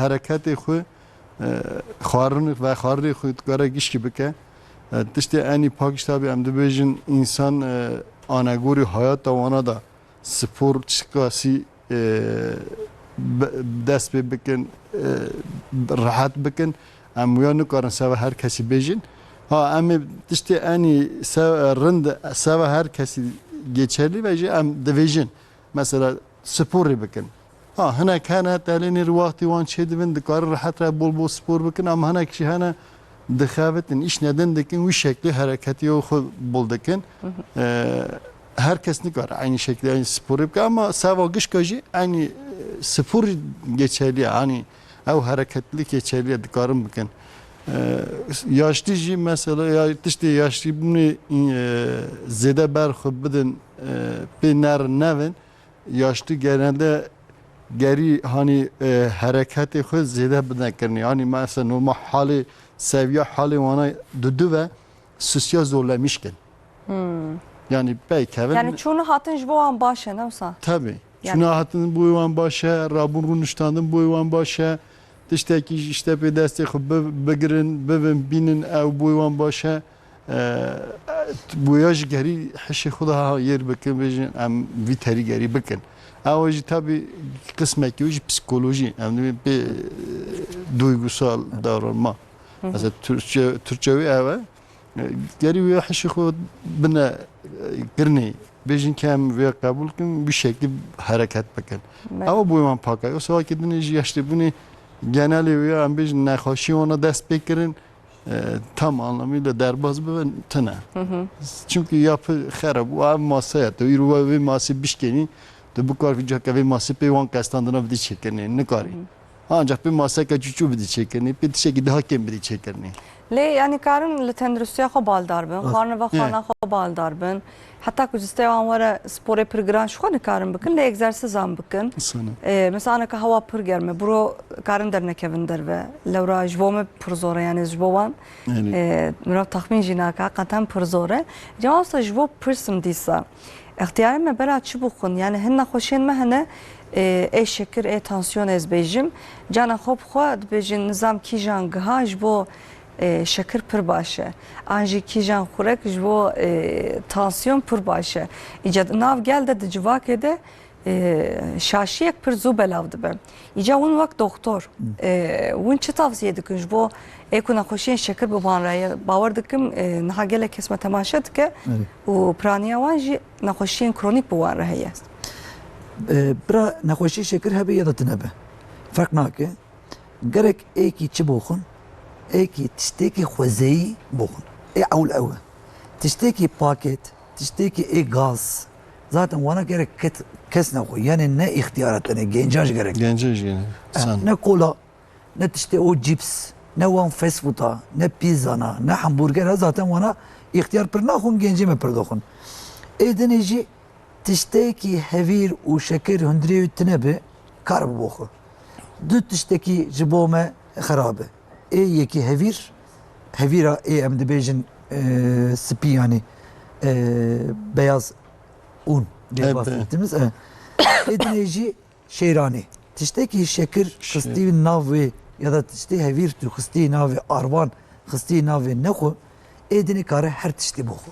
hareketê xwe xwarin ve xwarê xwe dikare gişkî bike. Tiştê enî pak tabi em dibêjin insan anegorî hayata wana da spor çikasî dest pê bikin rahat bikin em wiya nikarin seva her kesî bêjin. Ha em ê tiştê enî rind seva her kesî geçerli ve em divêjin. Mesela sporê bikin. Ha hinek hene telênê riwaxtî wan çêdibin dikarin rehet re bol bol spor bikin ama hinek jî hene dixebitin iş nedin dikin wî şeklî hareketî xwe bol dikin. Herkes nikare aynı şekilde aynı spor bike ama seva gişka jî aynı spor geçerli yani ev hareketlilik geçerli dikarin bikin. Yaşlı jî mesela ya tiştê yaşlı bunu zêde berxwe bidin pê nerin nevin yaşlı genelde gerî hani hareketê xwe zêde binekirin yani mesela normal halê seviye halê wana dudu ve sosial zorlamışkin. Yani peyke يعني çunu hatın ji bo wan baş e newsa tabii. Yani- Şuna hatın bu yuvan başa, Rabun runuştandın bu yuvan başa, tişteki işte bir destek bigirin, bibin, binin ev bu yuvan başa, bu yaş geri hişi xuda yer bikin, bejin em viteri geri bikin. Avacı tabii kısmet ki psikoloji, yani bir duygusal davranma. Mesela Türkçe eve geri ve hişi xud bine girneyi. Bejin kem ve kabul kim bir şekilde hareket bakın. Ama bu yaman pakay. O sabah ki dinleyici yaşlı bunu genelde ve am bejin nakhaşi ona dest bekirin tam anlamıyla derbaz ve tına. Çünkü yapı xarab o masaya to iru ve ması bişkeni de bu kar vijak ve ması pe wan kastandına bir çekeni ne kari. Ancak bir masa kaçuçu bir çekeni bir şekilde hakem bir çekeni. ليه يعني كارن لتندرسيا خو بالدار بن خارن و خارنا خو بالدار بن حتى كوزستي وان ورا سبوري برغران شو نكارن بكن لي egzersiz am بكن Sana. مثلا انا كهوا برغرم برو كارن درنا كيفن دربه لورا جوم برزوره يعني جوان مرا تخمين جيناكا قطن برزوره جواب جوو برسم ديسا اختيارم برا چي بخون يعني هن خوشين ما هنه ای شکر ای تانسیون از بیجم جانا خوب خود بیجن نظام کی جان گهاج بو شکر پر باشه آنجی کی جان خورک جو تانسیون پر باشه ایجاد ناو گل ده جواکه ده شاشیک پر زو بلاو دبه ایجا اون وقت دکتر اون چه tavsiye dikin جو ekuna خوشین شکر ببان رای باور دکم نها گله کسمه تماشد که و پرانیا وانجی نخوشین کرونیک بوان رای است برا نخوشی شکر هبه یا da tınebe. Fark nake. Gerek eki çi boxun, eki tişteki xwezeyi boxun. Ewl ew. Tişteki paket, tişteki gaz. Zaten wana gerek kes ne koy. Yani ne ihtiyarat ne gencaj gerek. Gencaj yine. Sen. Ne kola, ne tişte o cips, ne wan fast food'a, ne pizzana, ne hamburger zaten wana ihtiyar per naxun genci me per doxun. Edenici tişteki hevir u şeker hundri tnebe kar boxu. Du tişteki jibome xarabe. Yeki hevira em dibêjin spî yani beyaz un diye bahsettiğimiz edine jî şêranî. Tiştekî şeker xistî navê ya da tiştê hevîr tu xistî navê arvan xistî navê nexwe edine kare her tiştî boxu.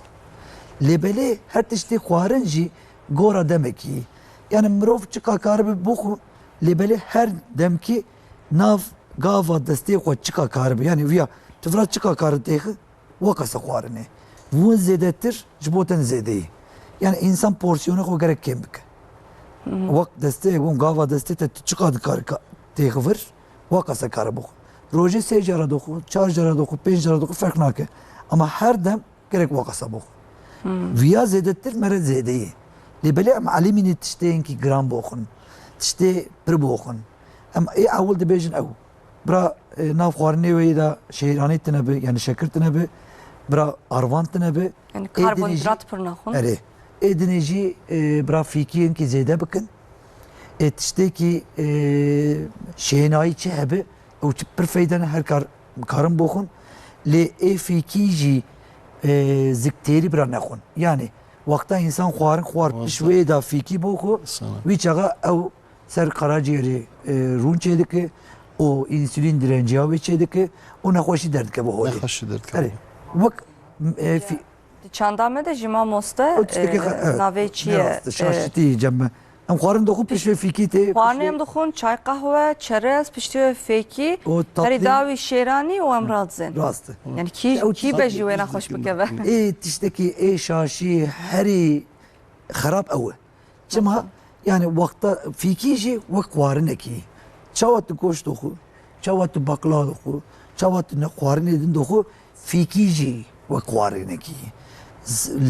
Lebele her tiştê xwarin jî gora demekî. Yani mirov çika karibe bixwe lebele her demkî nav gava destê xwe çika karibe. Yani viya tifra çika karı têxi wakasa xwarinê. Win zêdetir ji bo ten zêdeyî. Yani insan porsiyonu xwe gerek kêm bike. Wek destê wan gava destê te tu çika dikar têxi vir wakasa kare bixwe. Rojê 3 cara doxu, 4 cara doxu, 5 cara doxu ferq nake. Ama her dem gerek wakasa bixwe. Viya zêdetir mere zêdeyî. Lebele em alimînê tişteyekî giran boxin. Tiştê pir boxin. Em ê ewil dibêjin ew. Bira nav xwarinê wê da şehranî tune bi yani şekir tune bi. Bira arvan tune bi. Yani karbonhidrat pir naxwin. Erê. Êdinê jî bira fîkiyekî zêde bikin. Tiştekî şênayî çi hebe ew çi pir feyde ne her karin boxin. Lê ê fîkî jî ziktêrî bira nexwin. Yani wakta insan xwarin xwar piş wê da fîkî boxu wî çaxa ew ser karaciyerê rûn çê dike û insülîn direnciya wê çê dike û nexweşî derdike bi holê. Nexweşî derdike. Erê. Wek Çanda me de ji mamoste navê çi ye? şaşitî cemme. Em xwarin doxu piş wê fîkî tê. Xwarinê em dixwin çay qehwe, çerez, piştî wê fêkî, O herî tatlî dawî şêranî û em radizin. rast e. Yani kî be jî wê nexweş bikeve. Tiştekî şaşî herî xerab ew e. Çima yani wakta fîkî jî wek xwarinekî. Çawa tu goşt doxu, çawa tu bakla doxu, çawa tu xwarinê din doxu fîkî jî wek xwarinekî.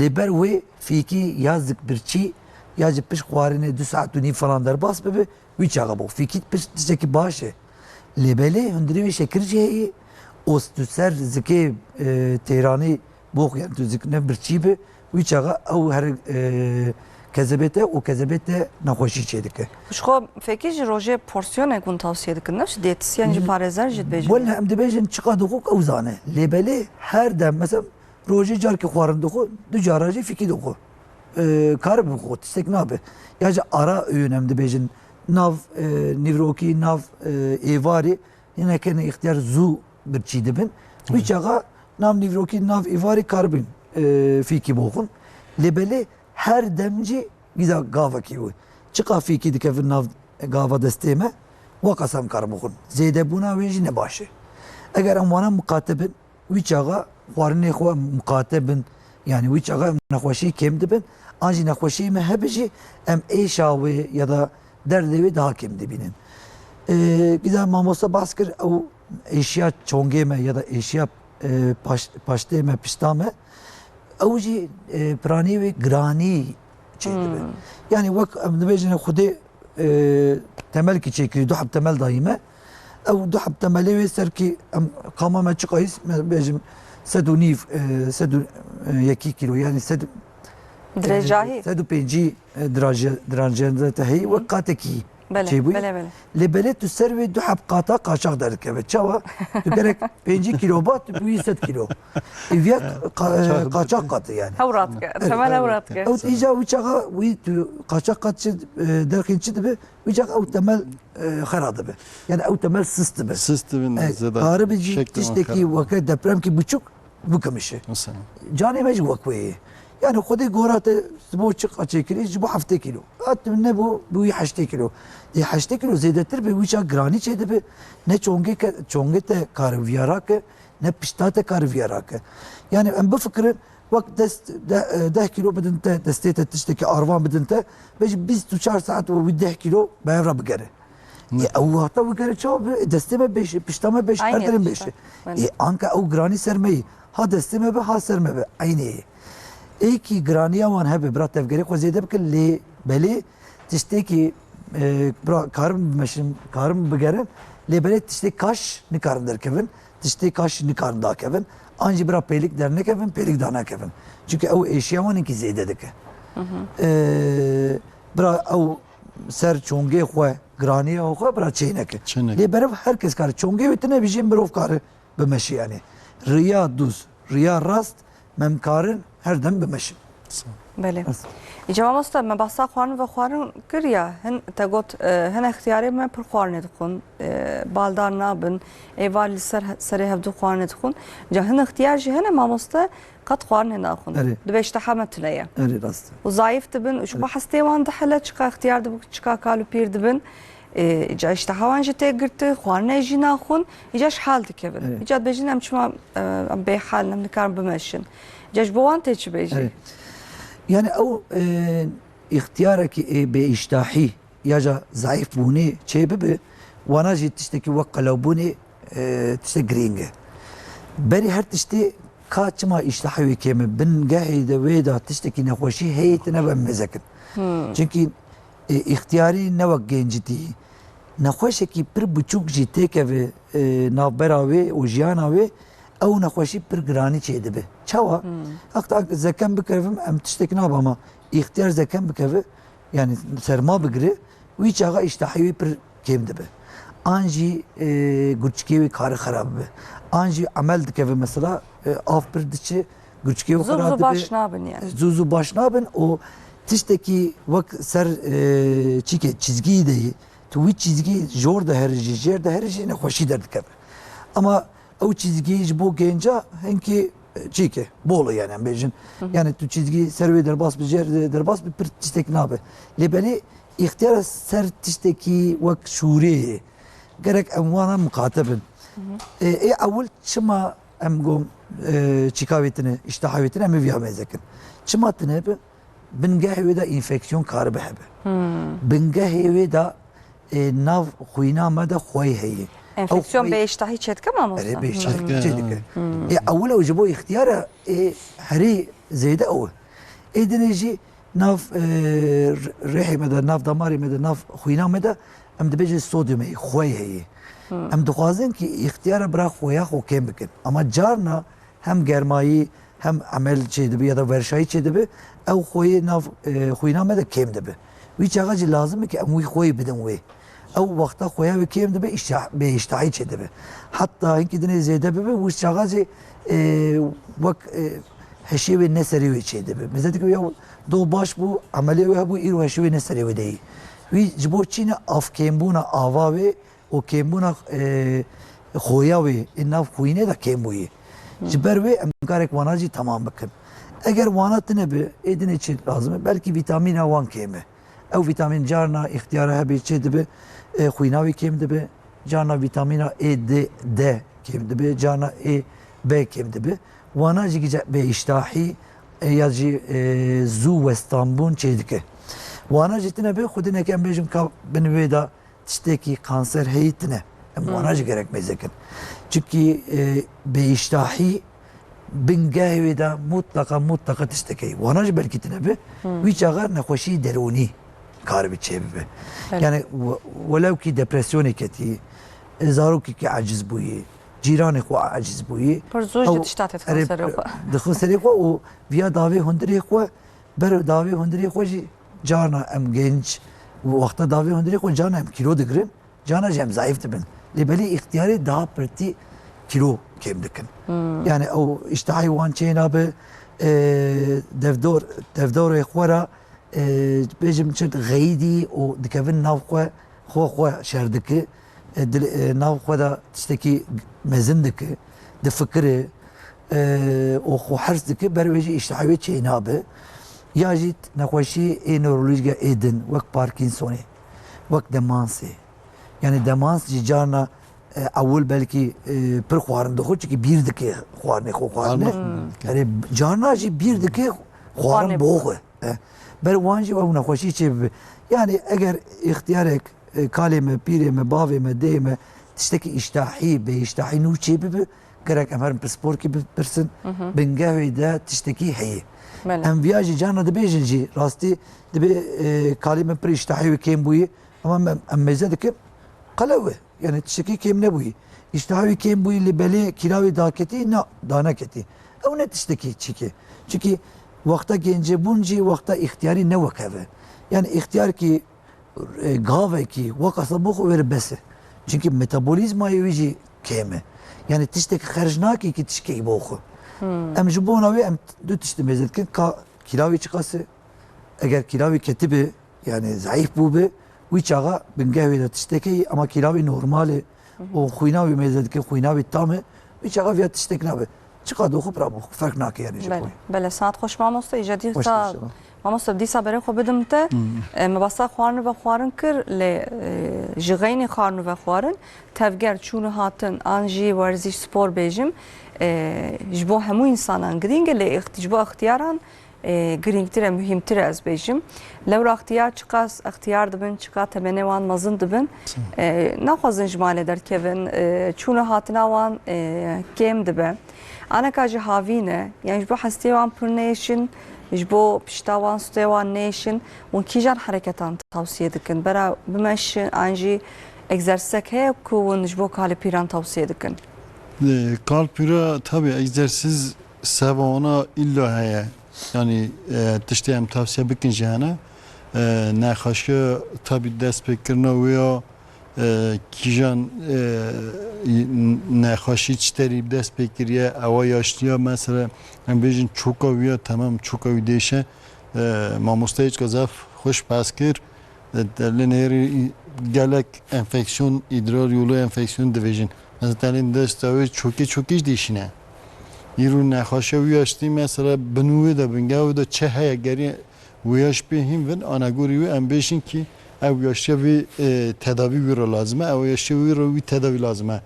Li ber wê fîkî ya zik birçî ya ji piş xwarinê 2 saet û nîv falan derbas bibe wî çaxa bo. Fîkî piş tiştekî baş e. Lêbelê hundirê wê şekir jî heye û tu ser zikê têranî box yani tu zik ne birçî be wî çaxa ew her kezebê te û kezebê te nexweşî çê dike. Xwe fêkî ji rojê porsiyonek hûn tavsiye dikin ne? Ji diyetîsyen jî parêzer jî dibêjin. Wela em dibêjin çiqa dixwe ew zane. Lêbelê her dem mesela rojê carkê xwarin dixwe du cara jî fîkî dixwe. Kar bixwe tiştek nabe. Ya ji ara öğün em dibêjin nav nîvrokî nav êvarî hineke ne ixtiyar zû birçî dibin. Wî çaxa nav nîvrokî nav êvarî kar bin fîkî boxin. Lêbelê her demcî gîza gavekî wê. Çiqa fîkî dikevin nav gava destê me wakasa em kar bixin. Zêdebûna wê jî ne baş e. Eger em wana muqatebin wî çaxa xwarinê xwe muqatebin yani wî çaxa em nexweşî kêm dibin. An jî nexweşî me hebe jî em êşa wê ya da derdê wê daha kêm dibînin. Gîza mamosta bas kir ew êşiya çongê me ya da êşiya paştê me pişta me ew jî piranî wê giranî çê dibe. Yani wek em dibêjin xwedê temelkî çêkirî du heb temel dayî me ew du heb temelê wê serkî em qama me çiqayîs me bêjim sed û nîv sed û yekî kîlo yani sed Dirêjahî. sed û pêncî diranjiyê te heyî wek qatekî Bele, çêbûyî. bele, bele. Lêbelê tu ser wê du heb qata qaçax derdikeve. Çawa tu gerek 5 kilo bat tu bûyî 100 kilo. Ev qaçax qatı yani. Hewrat ke. Temel hewrat ke. Ew îca wî çaxa wî tu qaçax qat çi derxên çi dibe wî çaxa ew temel xera dibe. Yani ew temel sis dibe. Siz dibin zeda. Qaribî jî şekli tiştekî weke depremkî biçûk bikimişe. Mesela. Canê me jî wek wê ye. Yani xwedê gora te ji bo çi qaçêkirî ji bo 7 kilo. Hat ne bu bûyî 8 kilo. 8 kilo zêdetir be wî ça giranî çê dibe. Ne çongê te karî viyara ke ne pişta te karî viyara ke. Yani em bifikirin wek dest 10 kilo bidin te destê te tiştekî arvan bidin te ve ji 24 saat û wî 10 kilo bevra bigere. Ew hata bigere çawa destê me 5 pişta me 5 Aynı her derin pişta. 5. Anka ew giranî ser me yî. Ha destê me be ha ser me be aynê ye. Êkî giraniya wan hebe bira tevgerê xwe zêde bikin lê belê tiştekî bira karim bimeşin karim bigerin lê belê tiştê kaş nikarin derkevin tiştê kaş nikarin dakevin an jî bira pêlik dernekevin pêlik danekevin çünkü ew êşiya wan ekî zêde dike bira ew ser çongê xwe giraniya xwe bira çê neke lê beriv herkes kar çongê wê tune bijî mirov kare bimeşi yani riya dûz riya rast memkarin her dem bimeşin. Bele. İcaba Mustafa me bahsa xwarin ve xwarin kiriya. Hin te got hin ihtiyarê me pir xwarinê dixwin. Baldar nabin. Êvar li serê hevdû xwarinê dixwin. Ca hin ihtiyar jî hene mamoste qet xwarinê naxwin. Evet. Dibe işteha me tune. Evet rast. و ضعیف دبن و شما هستی وان دحله چقا اختیار دبو چقا کالو پیر دبن ایجا اشتهاوان جته گرت خوانه جی ناخون ایجاش حال دکبن Evet. ایجا بجین ام شما به حال نم نکارم بمشن ایجاش بوان تیچ بیجی Evet. Yani o ihtiyara ki be iştahi ya da zayıf buni çebibi wana jittişteki vakkalav buni tişte gringe. Beri her tişte kaçma iştahi kemi bin gahide veda tişteki nekhoşi heyetine ben mezekin. Çünkü ihtiyari ne vak genciti nekhoşe ki bir buçuk jiteke ve navbera ve o jiyana ve او نخوشی پر گرانی چه دبه چوا وقت زکم بکرم ام تشتک ناب ama ihtiyar zekem bikeve yani serma bigre ve çağa iştahiyi per kem debe anji gurçkevi karı xarab be anji amel dikeve mesela af per diçi gurçkevi xarab زوب debe baş nabın yani zuzu başnabın o tişteki vak ser çike çizgiyi de tu vi çizgi jor da her jer da her ne hoşi der dikeve ama o çizgiyi bu genca henki çike bolu yani bejin yani tu çizgi serve der bas bir der bas bir tiştek nabe lebeli ihtiyar ser tişteki vak şuri gerek emvana mukatebin avul çıma emgom çikavetini iştahavetini emi viyamezekin çıma tınebe bingahve da infeksiyon karı behebe bingahve da nav khuyna mada khoy heye enfeksiyon be iştahi çetke mi amosta أري بيشتغل جدك أولا وجبوا اختيار هري زيادة أول إدنيجي ناف ريحي مدى ناف دماري مدى ناف خوينا مدى أم دبيجي الصوديوم خوي هي أم دخوازن كي اختيار برا خويا خو كم بكن أما جارنا هم جرماي هم عمل شيء دبي يا دا ورشاي شيء دبي أو خوي ناف خوينا مدى كم دبي ويجي لازم كي أموي خوي بدن وي او وقتا خویا و کیم دبه به اشتهایی چه دبه حتی اینکه دنه زیده ببه و شغازی وک هشی و نسری و چه دبه مثلا که یا دو باش بو عملی و بو ایرو هشی و نسری و دی وی جبو چین اف کیمبونا آوا و کیمبونا خویا و این ناف خوینه دا کیمبویی جبر و امکارک واناجی تمام بکن اگر وانا تنبه ایدنه چه لازمه بلکه ویتامین وان کیمه او vitamin carna ihtiyara hebi çe dibe xuynavi kem dibe carna vitamina E D kem dibe carna E B kem dibe wana jigi be iştahi ya ji zu westambun çe dike wana jitine be xudine kem bejim ka benveda tişteki kanser heyitine wana jigi gerek mezekin çünkü be iştahi bingahve da mutlaka tişteki wana jigi belki tine be viçagar nekhoşi deruni کار بچه به یعنی ولو کی دپرسیونی کتی زارو کی عجز بویی جیران خو عجز بویی پر زوج تشتات خسر دخل سری خو و ویا داوی هندری خو بر داوی هندری خو جانا ام genç وقتا داوی هندری خو جانا ام کیلو دگرن جانا جم ضعیف تبن لبلی اختیاری daha پرتی کیلو کم دکن yani o iştahi وان چینا به devdor خورا بيجم شد غيدي ودكافن ناف خو شردك ناف خو دا تشتكي مزندك دفكري وخو حرصك برويجي اشتحوي شي نابه ياجيت نخوشي اي نورولوجيا ايدن وك باركنسوني وك دمانسي يعني دمانس جي جانا اول بلكي پر خوارن دخو چكي بير دكي خوارني خو خوارني يعني جانا جي بير دكي خوارن بوخه بر وانجی و نخوشی چه yani eğer ihtiyarek kaleme pireme baveme deyme tişteki iştahi be iştahi nu çe be gerek emer bir spor gibi birsin bengahve de tişteki hey em viajı cana de bejinci rasti de be kaleme per iştahi ve kem buyi ama em mezedeki qalave yani tişteki kem ne buyi iştahi kem buyi libeli kiravi daketi na dana keti o ne tişteki çiki çünkü وقتا گنجه بونجی وقتا اختیاری نه وکوه یعنی اختیار کی گاوه کی وقتا بخو ور بسه çünkü metabolizmayı vici keme yani tiştek xerjnaki ki tişke بخو em jibona ve em du tişte mezet ki kilavi çıkası eğer kilavî ketibê yani zayıf bû wî çaxa bingehê de tiştekî ama kilavî normalê û xwîna wî mêze dike xwîna wî tam e wî çaxa vêya tiştek nabe çiqa doxu pira bû ferq nake yani ji بله بله ساعت خوش مامۆستا ئیجادی خوش تا دیسا. مامۆستا دیسا بەرێ خۆ بدم تە مەبەستا خواردن بە خواردن کرد لێ ji غەینی خواردن بە خواردن tevger çûnû hatin an jî werzîş spor bêjim ji bo hemû insanan giring e lê ji bo ixtiyaran girîngtir e mühimtir e ez bêjim lewra ixtiyar çiqas ixtiyar dibin çiqa temenê wan mezin dibin naxwazin ji malê derkevin çûnû hatina wan kêm dibe aneka ji havîne yani ji bo hestiyê wan pir nêşin ji bo pişta wan stûyê wan nêşin û kîjan hereketan tavsiye dikin bera bimeşin an jî egzersizek heye ku hûn ji bo kalîpîran tavsiye dikin Kalpira tabii egzersiz sevana illa heye. Yani tiştê em tavsiye bikin ji hene. Nexweşiya tabii dest pêkirina wê ya kîjan nexweşî çi terî dest pê kiriye ewa yaşliya mesela em bêjin çoka wî ya temam çoka wî dêşe mamosteyê çika zaf xweş bes kir li nêrî gelek enfeksiyon idrar yolu enfeksiyon dibêjin. Mesela desta wê çokî jî dêşîne. İrû nexweşiya wî yaştî mesela binû wê de bingehê de çi heye gerî wê yaş pê hîn bin anagorî wê em bêjin ki ev yaşya wê tedavî wî ra lazim e ew yaşya wî ra wî tedavî lazim e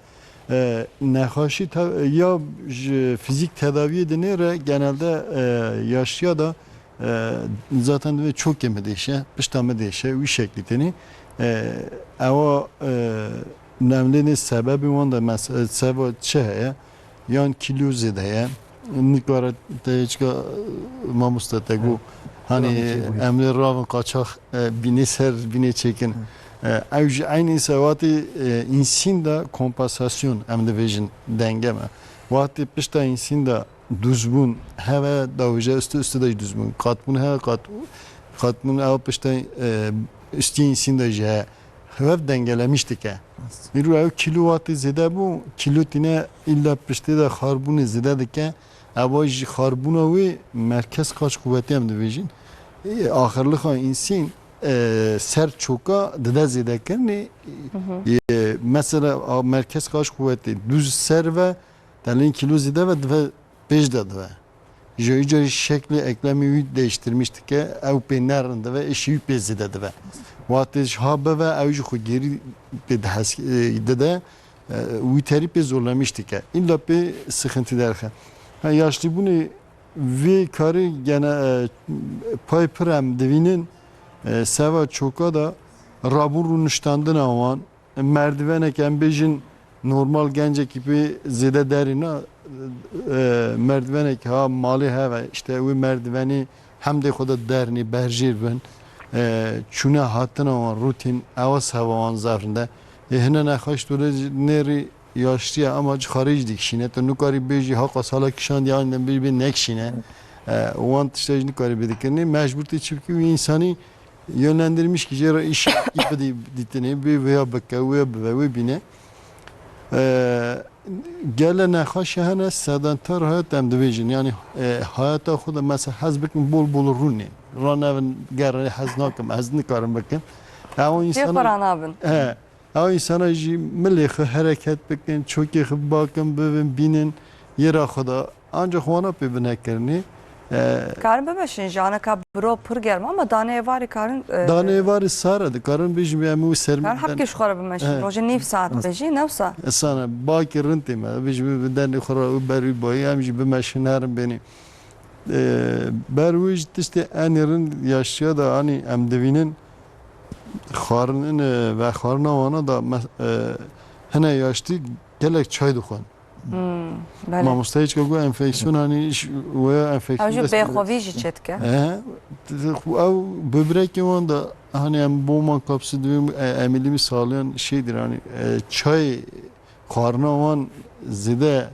nexweşî ya ji fîzik tedaviyê de nêre genelde yaşya da zaten divê çokê me dêşe pişta me dêşe wî şeklî tenê ewa nemlênê sebebê wan de mesela seba çi heye yan kilo zêde heye nikare te çika mamosta te got hani emlê ravin qaçax bînê ser bînê çêkin ew ji aynî sewatê însîn de kompensasyon em dibêjin denge me watê pişta însîn de dûzbûn heve dawêje üstü de jî dûzbûn qatbûn heve qatbûn ew pişta üstî însîn de jî heye hev dengelemiş dike îro ew kilo watê zêde bû kilo tîne illa piştê de xarbûnê zêde dike ewa jî xarbûna wê merkez qaç quvvetê em dibêjin axirlixa însîn ser çoka dide zêdekirinê mesela merkez qaç quvvetê dûz ser ve telên kilo zêde ve dibe pêş de dibe ji îca şeklê eklemê wî değiştirmiş dike ew pê nerin dibe êşî wî pê zêde dibe watê ji habe ve ew jî xwe gerî pê dide wî terî pê zorlemiş dike illa pê sıxıntı derxe yaşlîbûnê vê karî gene pay pir em divînin seva çoka da rabûn û niştandina wan merdivenek em bêjin normal gencekî pê zêde derîna merdivenek ha malê heve işte wê merdivenê hemdê xwe de dernê berjêr bin çûne hatina wan rûtîn ewa seva wan zafin de hine nexweş dûre nêrî yaşlıya ama xarî jî dikişîne tu nikarî bêjî haqa sala kişand yan dem bê nekişîne wan tişta jî nikarî bêdikirinê mecbûr tê çi bikî wî însanî yönlendirmiş ki jêra iş gibi dîtinê bê vêya bike wê bibe wê bîne gele nexweşe hene sedentar hayat em dibêjin yani hayata xwe de mesela hez bikin bol bol rûnê ranevin gerê hez nakim ez nikarim bikim ew Jê xwe ranabin ew însana jî milê xwe hereket bikin çokê xwe bakin bibin bînin yêra xwe de ancak wana pê binekirinê karin bimeşin ji aneka biro pir germ ama daneyê varê karin daneyê varê sar dikarin bêjin em wî karin sermî hepkê ji xwe re bimeşin rojê nîv saat bêjî newsa sana bakî rintê me bêjî bi dernê xwe re berî bayî em jî bimeşin herin benî ber wî jî tiştê enê rind yaşlıya da anî em divînin xwarinin ve xwarina wana da hine yaşlî gelek çay dixwin mamosteyê çika got enfeksiyon anî wê enfeksiyon ew jî bêxwevî jî çê dike ew böbrekê wan da hani em boman kapsî divîn emîlî sağlayan şeydir hani çay xwarina wan zêde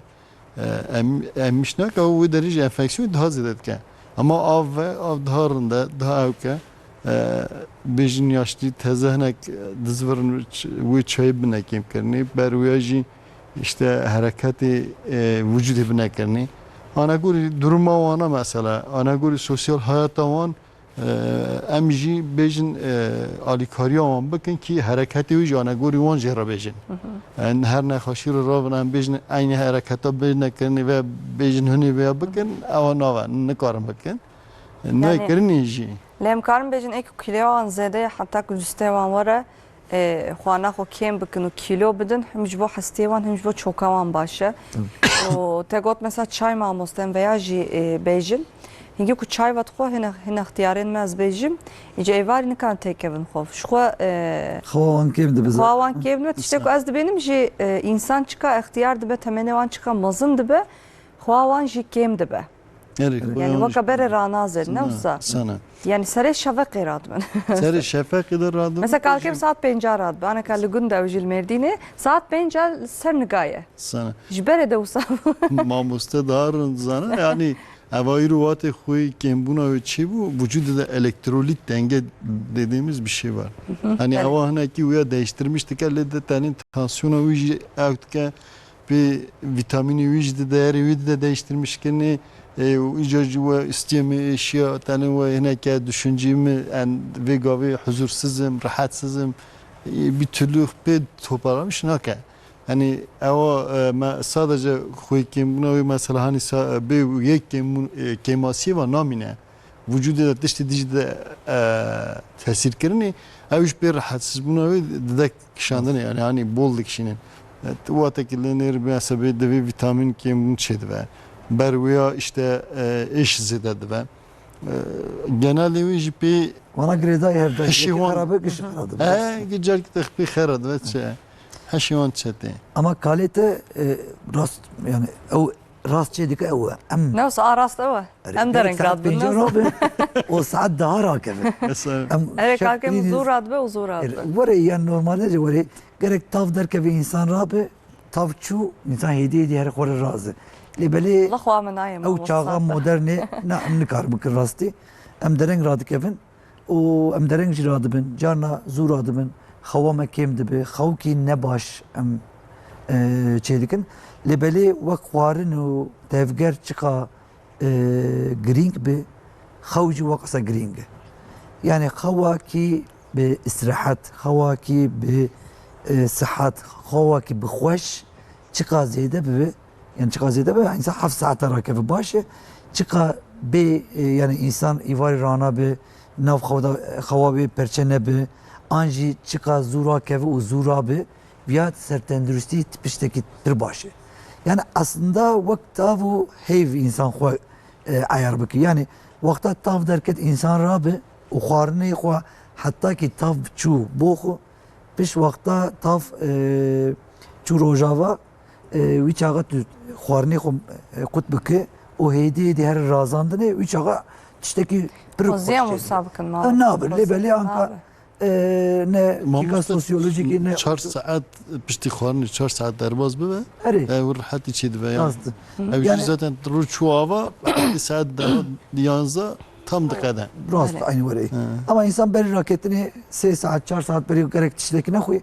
emmiş neke ew wê derî jî enfeksiyon daha zêde dike ama av ve av daha rinde daha ewke bêjin yaşlî teze hinek dizvirin wê çayê binekêm kirinê ber wê jî işte hareketê vücudê binekirinê anagorî duruma wana mesela anagorî sosyal hayata wan ام جی بیجن آلیکاریا وان بکن کی حرکتی وی جانا گوری وان جرا بیجن ان هر نخاشی رو رابن بیجن عین حرکتا بیجن کنی و بیجن هنی بیا بکن او نوا نکارم بکن نه کرنی جی لم كارم بيجن ايكو كيلو عن زاده حتى كجستيوان ورا خوانا خو كيم بكنو كيلو بدن همجبو حستيوان همجبو چوكاوان باشه و تگوت مثلا çay mamostem veya bejin hingi ku çay vat xo hina اختيارين ماز بيجم يجي ايوار نكان تيكevin خوف شخو خوان كيم de bize. خواوان كيم işte ku az de benim ji insan çıka ihtiyar de be temenevan çıka mazın de be خواوان جي كيم de be yani vaka bere ranazer ne olsa sana yani sere şafak irad ben seri şefak idar radım mesela kalkem saat 5 rad bana kalli gün devjil merdine saat 5 ser nigaye sana jbere de usa mamuste darın zana yani Havai ruvatı huyu kembuna ve çi bu vücuda da elektrolit denge dediğimiz bir şey var. Hani hava hani ki uya değiştirmiştik elle de tenin tansiyonu vücuda avtke bir vitamini vücuda değeri vücuda değiştirmişken icacı ve isteyemi eşya tenin ve hani ki düşüncemi en vegavi huzursuzum rahatsızım bir türlü bir toparlamış naka. Hani ama sadece خوی کمونه مثلا hani به یک کیماسی و نامینه وجود داشته دیجده تاثیر کردنی اوش bir rahatsız buna dedik kişandın yani hani bol kişinin bu atakillenir mesela bir vitamin kemun çedi ve berveya işte eş zededi ve genelde o jipi Bana greda evde. Eşivan. Harabe kışıkladı. güzel ki tıkbi xerad ve çe Haşivan çeti. Ama kalite rast yani o rastçı dik o am. ne olsa arast ava hem de renk rad bin O saat daha rakebe. Mesela evet kalkem uzun rad be uzun rad be Var yani normalde de var gerek tav derke bir insan rabe tavçu insan hediye her kore razı. Lebeli Allah xwa min ayem او çağa moderne na nikar bıkır rastı. Em dereng radık evin. O em dereng jiradı bin. Carna zuradı bin. Xawa me kêm dibe, xew kî ne baş em çêdikin. Lê belê wek xwarin û tevger çiqa girîng bi, xew jî wek esa girîng e. Yani xewa kî bi istirahat, xewa kî bi sıhat, xewa kî bi xweş çiqa zêde bibe, yani çiqa zêde bibe, insan 7 saat rakeve baş e. Çiqa bê yani insan îvarê rana bi, nav xewa bê perçe nebe, Anji çıka zura kevi u zura bi viyat sertendürüstü tipişteki tir başı. Yani aslında vakta bu hev insan xwe ayar biki. Yani vakta tav derket insan rabi u xwarine xwe hatta ki tav çu boxu piş vakta tav çu rojava wî çağa tu xwarine xwe kut biki o heydi di her razandine wî çağa tişteki pir Oziyam musabıkın ma naber lebeli anka ne Mamusta sosyolojik ne 4 saat pişti xwarni 4 saat derbaz bibe Eri rahat içedi ve yani yazdı. yani zaten ruçu hava 1 saat daha 11 tam dakikada. Rast aynı var. Ama insan beri raketini 3 saat 4 saat beri gerek tişteki ne koy.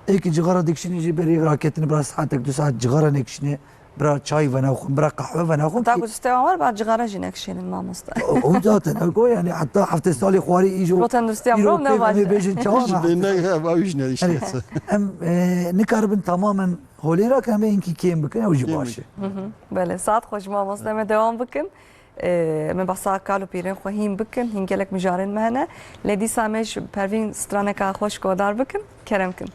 Eki cigara dikşini beri raketini biraz saatek 2 saat cigara nekşini bira çay ve nakhun bira kahve ve nakhun. Ta kustevan var ba cigara jinek şeyin mamosta O zaten o yani hatta hafta sali xwari ijo. Protendüstiyam rom ne var Bejin çawana. Ne aviş ne işte. Em nikarbin tamamen holera kame inki kem bikin o jibaşı. بله ساعت خوش ما مصنع دوام بکن من بسا کالو پیرن خوهیم بکن هنگلک مجارن مهنه لدی سامش پروین سترانه که خوش گودار بکن کرم کن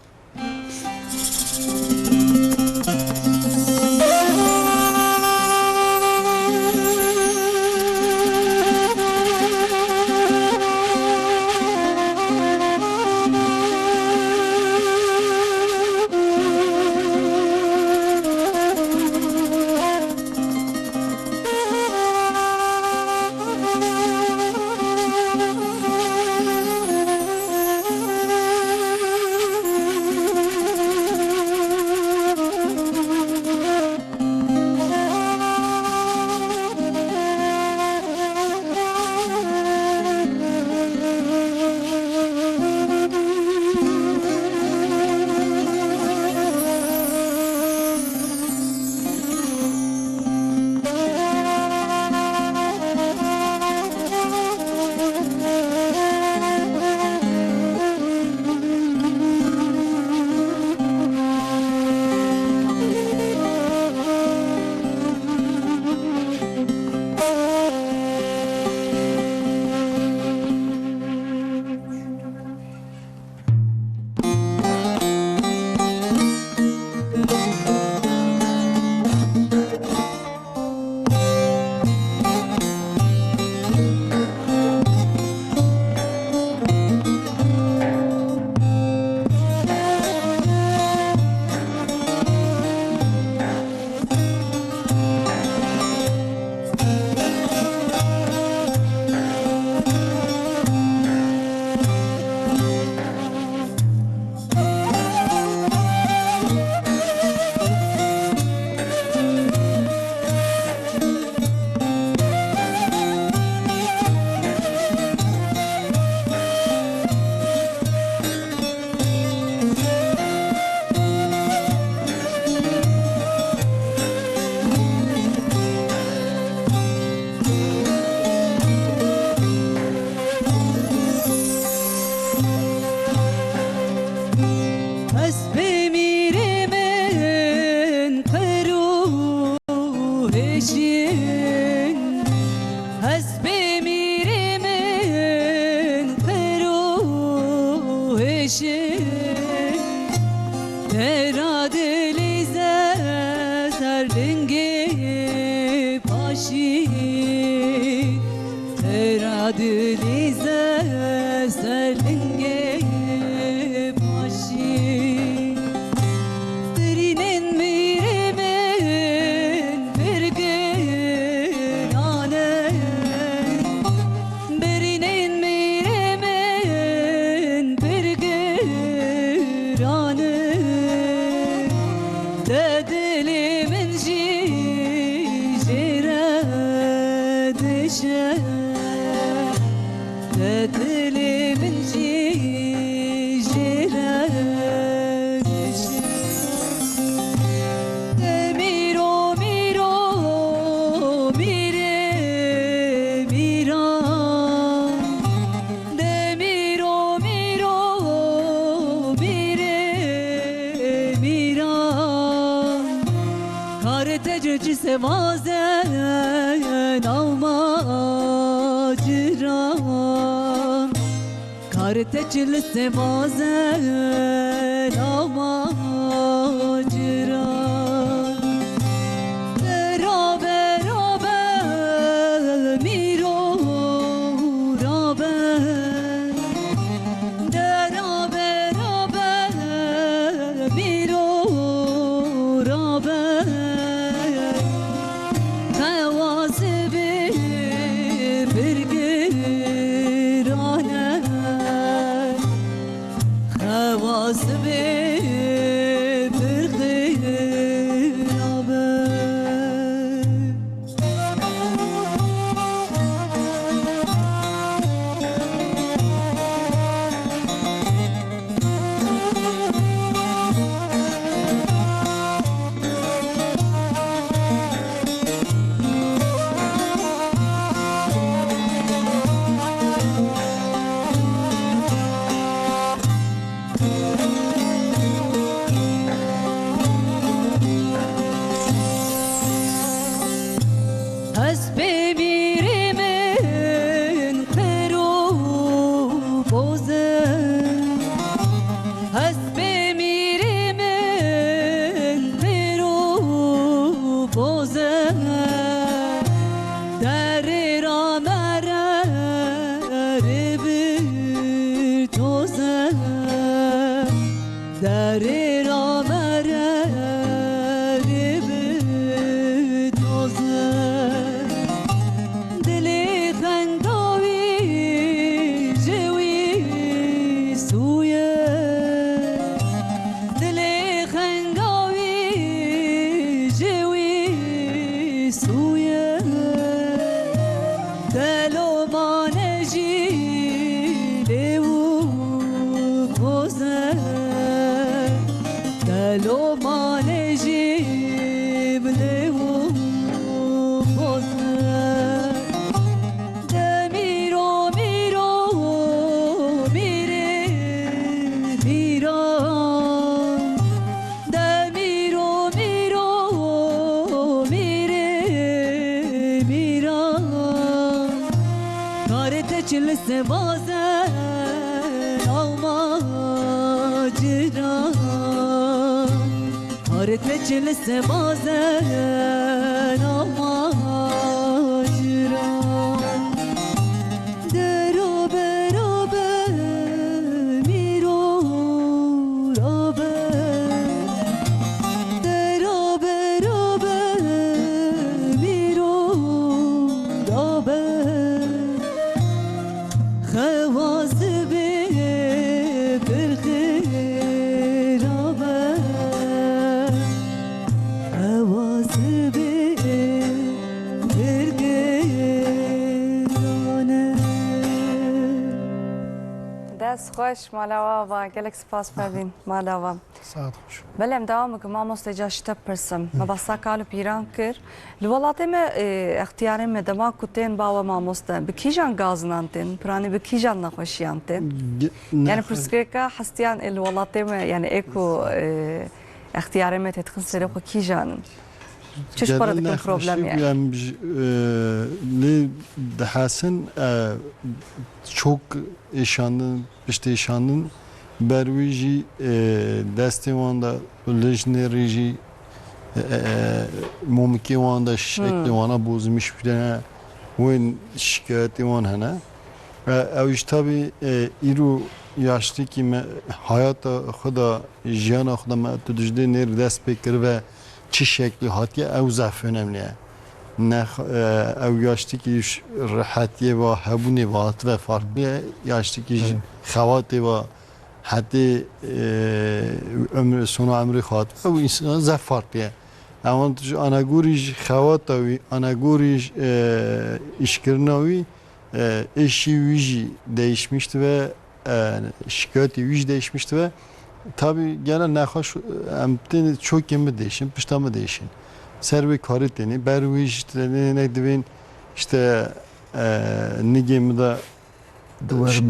Tera dilize serlingi paşi Tera dilize serlingi paşi Derinin mirimin bir gülane Derinin mirimin bir gülane De dilimin jire düşe De dilimin jire düşe De miro miro mire mira De miro miro mire mira Kareteci sevazen alma ciran Kareteci sevazen alma ciran Rabe rabe miro rabe Rabe rabe miro rabe Kavasibi bir girane Kavasibi bir girane Hasbe mirimin kero boze Hasbe mirimin kero boze Deri ramere bir toze Deri ramere bir toze Dili xendavi jewi suye Dili xendavi jewi suye Delo maneji levu poze Delo maneji levu poze De miro miro mire mira De miro miro mire mira Kareteci sevazen alma ciran Kareteci sevazen alma ciran Rabe rabe miro rabe Rabe rabe miro rabe Xevazbe bir rabe Xevazbe bir دست خوش مالاوا و گلک سپاس پروین مالاوا Saat hoş. بلهم دوام که ما مستجاش تپرسم ما بسا کالو پیران کر لولاته ما اختیاری ما دما کتین باوا ما مستن بکیجان گازنانتن پرانی بکیجان نخوشیانتن يعني برسكريكا حستيان الولاته ما يعني ايكو اختیاری ما تدخل سرقو کیجان چش برا دکن پروبلم yani dehasın çok eşanın işte eşanın برویجی دستی واندا لجنری جی ممکی واندا شکل وانا بوزمیش بیدن وین شکایتی وان هنه اوش تابی ایرو yaşlı ki hayata xuda jiyana xuda me tu dijde ner dest pekir ve çi şekli hatiye ev zaf önemli. Ne ev yaşlı ki rahatiye ve hebuni vaat ve farklı yaşlı ki xavati ve hatta ömrü sonu ömrü xat ev insan zaf farklı. Ama anaguri xavata ve anaguri işkirnavi eşi vici değişmişti ve şikayeti yüz değişmişti ve tabi gene nahoş emtin çok yemi değişin, piştamı değişin. Servi kariteni, bervi işte ne divin işte ne gemide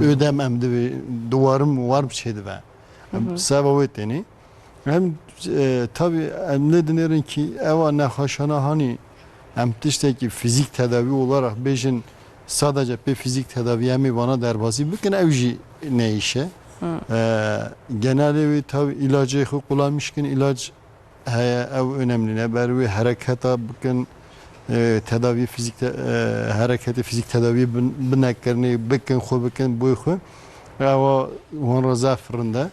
ödemem de duvarım var bir şeydi ve sebebeteni hem tabi ne denerin ki eva nahoşana hani emtişteki fizik tedavi olarak bejin sadece bir fizik tedaviye mi bana derbasi bugün evji ne işe genelde tabi ilacı kullanmışken ilaç ev önemli ne bervi harekata bugün tedavi fizik hareketi fizik tedavi bineklerini bugün xo bugün bu xo ama on raza fırında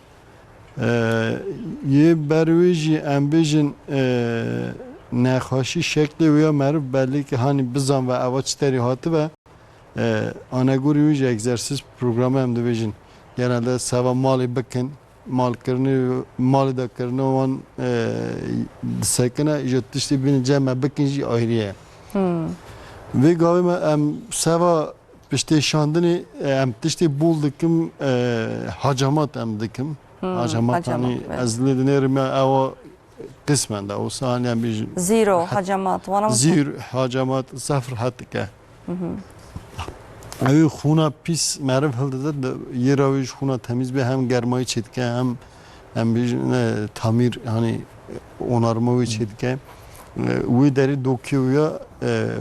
ye bervici ambijin naxaşi şekli veya merv belli ki hani bizan ve avaçteri hatı ve anaguri egzersiz programı hem de vejin genelde seva mali bakın mal kırını mali da kırını olan sakına jötüştü bin cema bakınca ayrıya ve galiba seva işte şandını tişti buldum hacamat dikim hacamat hani azli denerim ama kısmen de o saniye bir zero hacamat vana zero hacamat sıfır hatta Ev xuna pis merv hilde de yeraviş xuna temiz bir hem germayı çetke hem bir tamir hani onarma ve çetke ve deri dokuya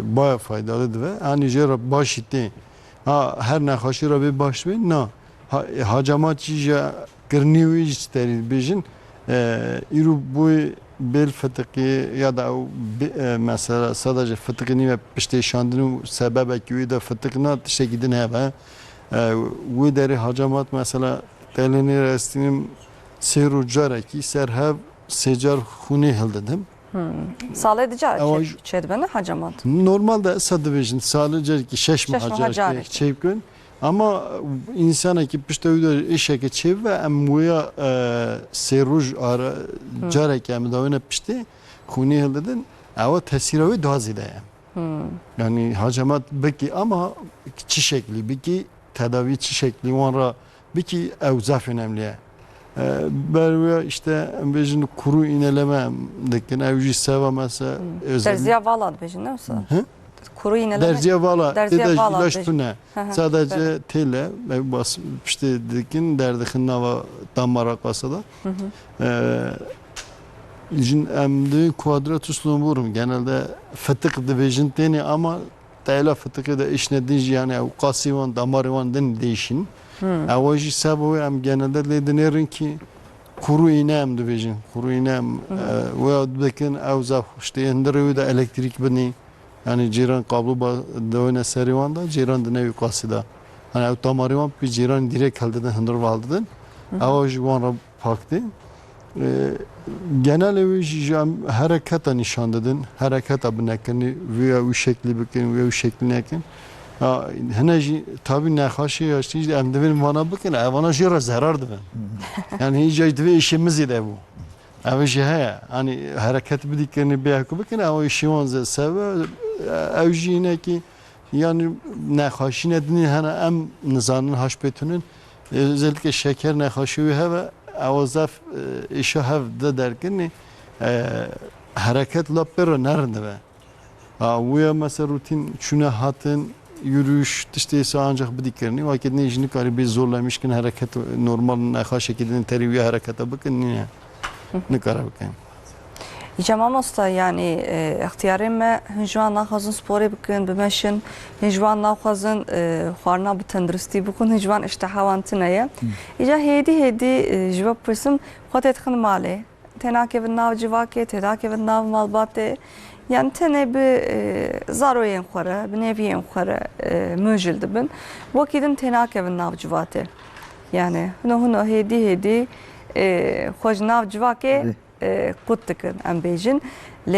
baya faydalıdır ve hani jera başitti ha her ne haşira bir baş ve na hacamat çija kırnivi isteri bijin iru bu bel fıtığı ya da mesela sadece fıtığını ve işte şandını sebebi ki de fıtığına işte gidin heve ve deri hacamat mesela telini restinim serucara ki serhev secar huni hildedim sağlayıcı çed bana hacamat normalde sadece sadece ki şeş mi hacar çevkün ama insana ki işte öyle işe geçiyor ve emmuya seruj ara carek yani da öyle pişti huni hildedin ama tesiravi daha ziyade yani hacamat beki ama çi şekli beki tedavi çi şekli onra beki evzaf önemli berve işte bejin kuru ineleme dekin evji seva mesela derziya valat bejin ne olsa kuru ineleme derziye vala ilaç tune Hı. sadece tele ve bas işte dekin derdikin nava damara kasada jin emdi kuadratus lumburum genelde fıtık division teni ama tela fıtıkı da işnedinci yani kasivan damarvan den değişin avaji sabu em genelde ledenerin ki kuru inem division kuru inem ve dekin avzaf işte endiriyor da elektrik beni yani ciran kablo dövene serivanda ciran da nevi kasida hani otomarivan bir ciran direkt halde hındır valdın ama jivana farklı genel evi harekata nişandadın harekata binekini veya o şekli bakın veya o şekli nekin heneci tabi naxaşı yaştı emdivin vana bakın evana jira zarardı ben yani hiç ve işimiz idi bu evi şeye hani hareket bidiklerini bir yakı bakın ama işi vanze seve evjine ki yani naxaşı nedeni hani em nizanın haşbetünün özellikle şeker naxaşı ve avazaf işe havda derken hareket lapera nerede be? Uya mesela rutin şuna hatın yürüyüş işte ancak bidiklerini vakit ne işini kari bir zorlamışken hareket normal naxa şekilde teriviye harekete bakın ne kadar bakayım. İcama mosta yani ihtiyarım me hınjwan naxwazin sporê bikin bimeşin hınjwan naxwazin xwarina bi tenduristî bikin hınjwan iştehawan tune ye îca hêdî ji bo pirsim xwe tê dixin malê tê nakevin nav civakê tê nakevin nav malbatê yani tenê bi zaroyên xwe re bi neviyên xwe re mijil dibin wekî din tê nakevin nav civatê yani hino hêdî xwe ji nav civakê قد تكن ام بيجن ل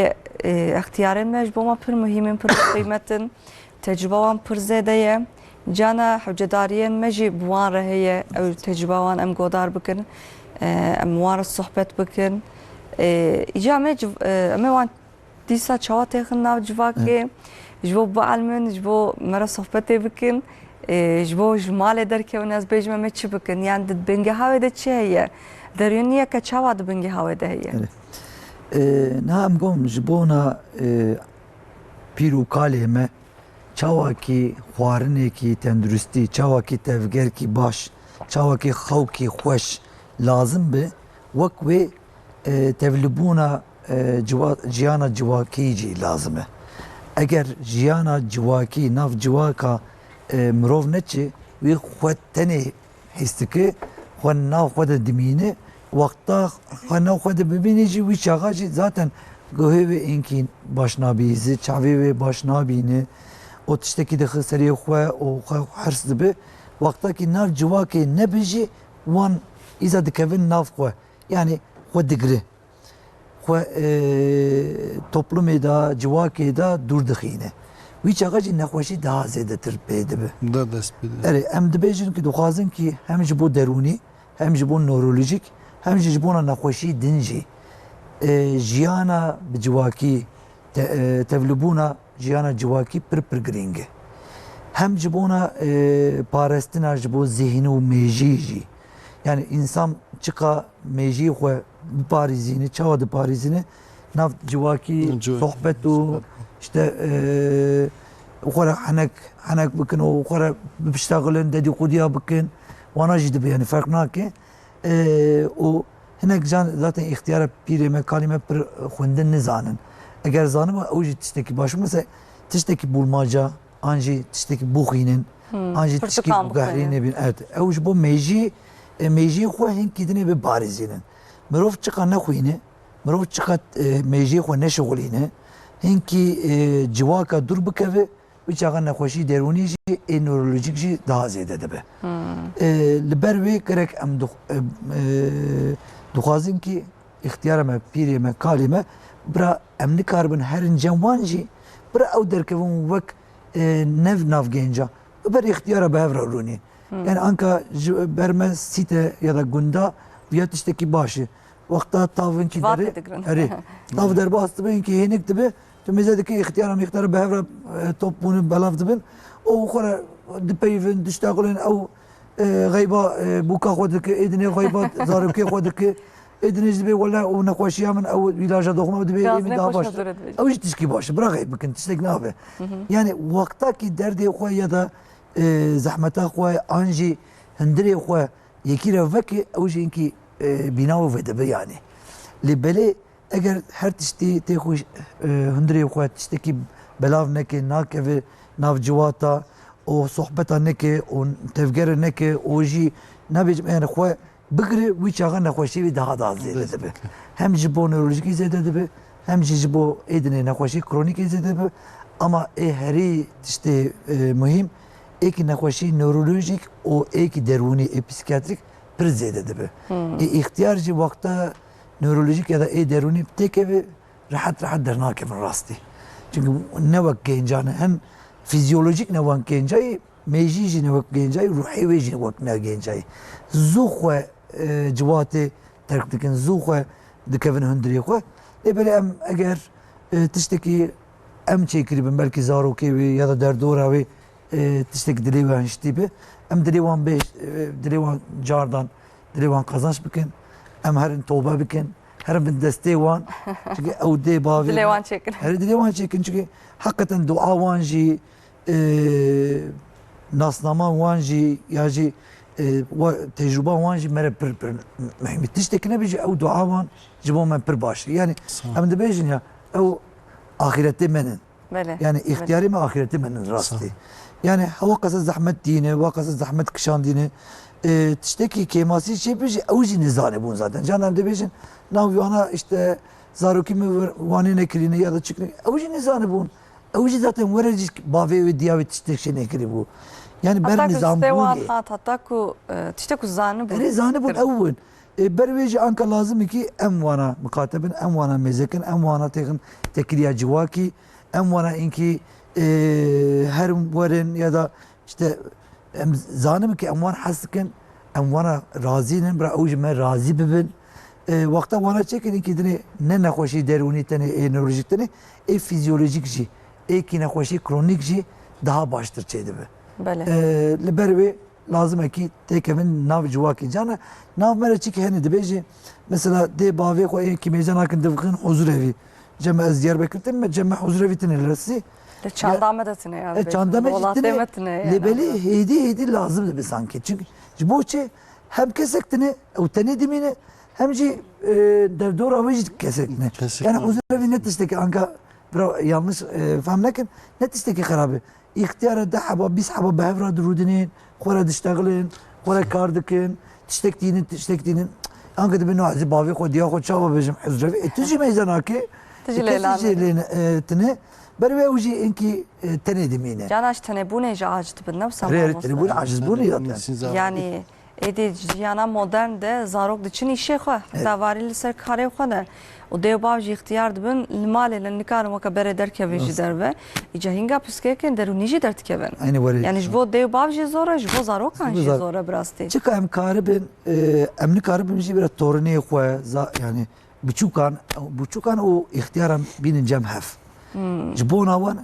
اختيار مج بوما پر مهمين پر قيمتن تجربه وان پر زاده جانا حجداريان مجي بوان رهيه او تجربه وان ام قدار بكن ام وان الصحبت بكن اجامه ام وان ديسا چاوات خنا جواكي جبو بعلمن جبو مرا صحبت بكن جبو جمال دركه وناس بيجمه مچ بكن يعني بنگه هاوي ده چه هي درونیه که چاواد بنگی هوا دهیه. نه ام گم جبونا پیرو کاله me çawa ki xwarinê ki tenduristî çawa ki tevger ki baş çawa ki xew ki xweş lazim bi wek wê tevlibûna ciyana civakî jî lazim e. Eger jiyana civakî nav civaka mirov neçe wê xwe tenê hîs dike xwe nav xwe de dimîne wexta xwe nav xwe de bibîne jî wî çaxa jî zaten guhê wê ênkî baş nabîze çavê wê baş nabîne o tiştekî dixe serê xwe û xwe hirs dibe wexta ki nav civakê nebe jî wan îza dikevin nav xwe yani xwe digire xwe toplumê da civakê da dûr dixîne wî çaxa jî nexweşî daha zêdetir pê dibe. Da dest bide. Erê em dibêjin ki dixwazin ki hem ji bo derûnî hem ji bo nörolojik hem jî ji bona nexweşî din jî jiyana bi civakî tevlibûna jiyana civakî pir girîng e. Hem ji bona parestina ji bo zihnî û mêjî jî yani insan çika mêjî xwe biparîzîne çawa diparîzîne nav civakî sohbet û işte xwe re henek bikin û xwe re biştexilin dedîqûdiya bikin wana jî dibe yani ferq nake û hinek can zaten ihtiyara pîrê me kalî me pir xwendin nizanin eger zanime ew jî tiştekî baş mesela tiştekî bulmaca an jî tiştekî bixînin an jî tiştekî gehrînê bin evet ew ji bo mêjî xwe hinkî dinê biparîzînin mirov çika nexwîne mirov çika mêjî xwe neşixulîne hinkî civaka dur bikeve wî çaxa nexweşî derûnî jî nörolojik jî daha zêde dibe. Li ber wê gerek em dixwazin ki ixtiyara me pîrê me kalê me bira em nikaribin herin cem jî bira ew derkevin wek nev navgênca ber ixtiyara bi hev re rûnî yani anka ji ber me sîte ya da gunda ya tiştekî baş e wexta tavin kî derê erê tav derbas dibe hinkî hênik dibe tu mêze dikî ixtiyara bi hev re topbûne belav dibin û xwe re dipeyvin diştexilin ew غیبا بوکا خود که ادنی غیبا زارب که خود که ادنی جدی ولی او نخوشی هم او ویلاج دخمه بدی ایمی daha baş. او hiç tişki başı bırak bakın tiştek ne abi. Yani vakta ki derdi xwe ya da zahmeta xwe anji hindire xwe yekire veki o jinki binav vede be yani. Libeli eğer her tişti te xwe hindire xwe tişteki belav neke nakeve navcivata o sohbeta neke o tevgere neke o jî nebêjim yani xwe bigire wî çaxa nexweşî wî daha da zêde dibe. Hem ji bo nörolojikî zêde dibe hem jî ji bo êdinê nexweşî kronîkî zêde dibe ama herî tiştê muhîm êkî nexweşî nörolojik û êkî derûnî psikiyatrik pir zêde dibe. İhtiyar jî wexta nörolojik ya da derûnî têkeve rahat dernakevin rastî. Çünkü ne wek gencan hem fizyolojik ne wek gencayî mêjî jî ne wek gencayî ruhî wê jî wek ne gencayî. Zû xwe ciwatê terk dikin zû xwe dikevin hundirê xwe lê belê em eger tiştekî em çêkirîbin belkî zarokê wê ya da derdora wê tiştekî dilê wan hiştî be em dilê wan cardan dilê wan qazanç bikin em herin toba bikin herin bin destê wan çünkü ew dê bavê Dilê wan çêkin. herî dilê wan çêkin çünkü hakikaten dua wan jî nasnama wan jî ya jî و تجربه وان جي مره پر مهم تشتكي نبيجي او دعاء وان جبوا من پر باش يعني هم دبيجن يا او اخرتي منن بله يعني اختياري ما اخرتي منن راستي يعني هو قصد زحمه دينه وقصد زحمه كشان دينه تشتكي كيماسي شي بيجي اوجي نزانه بون zaten canım debejin naviyana işte zaruki mi vani nekirine ya da çıkne اوجي نزانه بون اوجي zaten ورجي باوي ve diyavet tiştek nekiri bu yani ber hatta nizam kustevan bu hatta ku tiştek uzanı bu يعني زانه بون اول برويجي انك لازم كي ام وانا مكاتبن ام وانا مزكن ام وانا تكن تكريا جواكي ام وانا انكي هرم ورن ya da işte zanım ki em wan haskin em wana razinin bra ouj me razı bibin vakta wana çekin ki dine ne nekhoşi deruni tane nörolojik tane fizyolojik ji ki nekhoşi kronik ji daha baştır çeydi be bele لبروي لازم اكيد تكمن ناف جواكي جانا ناف مرة تشيكي هني دبيجي مثلا دي بافي خو كي ميزان هاكن دفخن حضور evi جمع از دياربكر تم جمع حضور evi تنلرسي de çandametine yani çandame ciddi lebeli heydi lazımdı bir sanki çünkü bu çe hem kesektini o tane dimine hem ci devdor avcı kesektini yani حضور evi net işte ki anka yanlış fahmlakin net işte ki خرابه اختيار ده حبا بيس حبا بهفرا درودنين خورا تشتغلين خورا كاردكين تشتكتين انك دبنو عزي بافي خو ديا خو شابا بجم حزرفي تجي ميزاناكي تجي ليلان تنه بروي وجي انكي تنه دمينه canaş tane bu ne acıdı ben ne ريت تريبون عجز بوني yani edi yana modern de zarok için işe xo davaril ser kare xo da o devbav ihtiyar dibin limal nikar maka bere derke ve jider ve icahinga püskeken derunici dert keven aynı var yani jbo devbav ji zora jbo zarok kan ji zora brasti çıka em karibin emni karibin ji bir torne xo yani buçukan o ihtiyaram binin cemhef jbo navan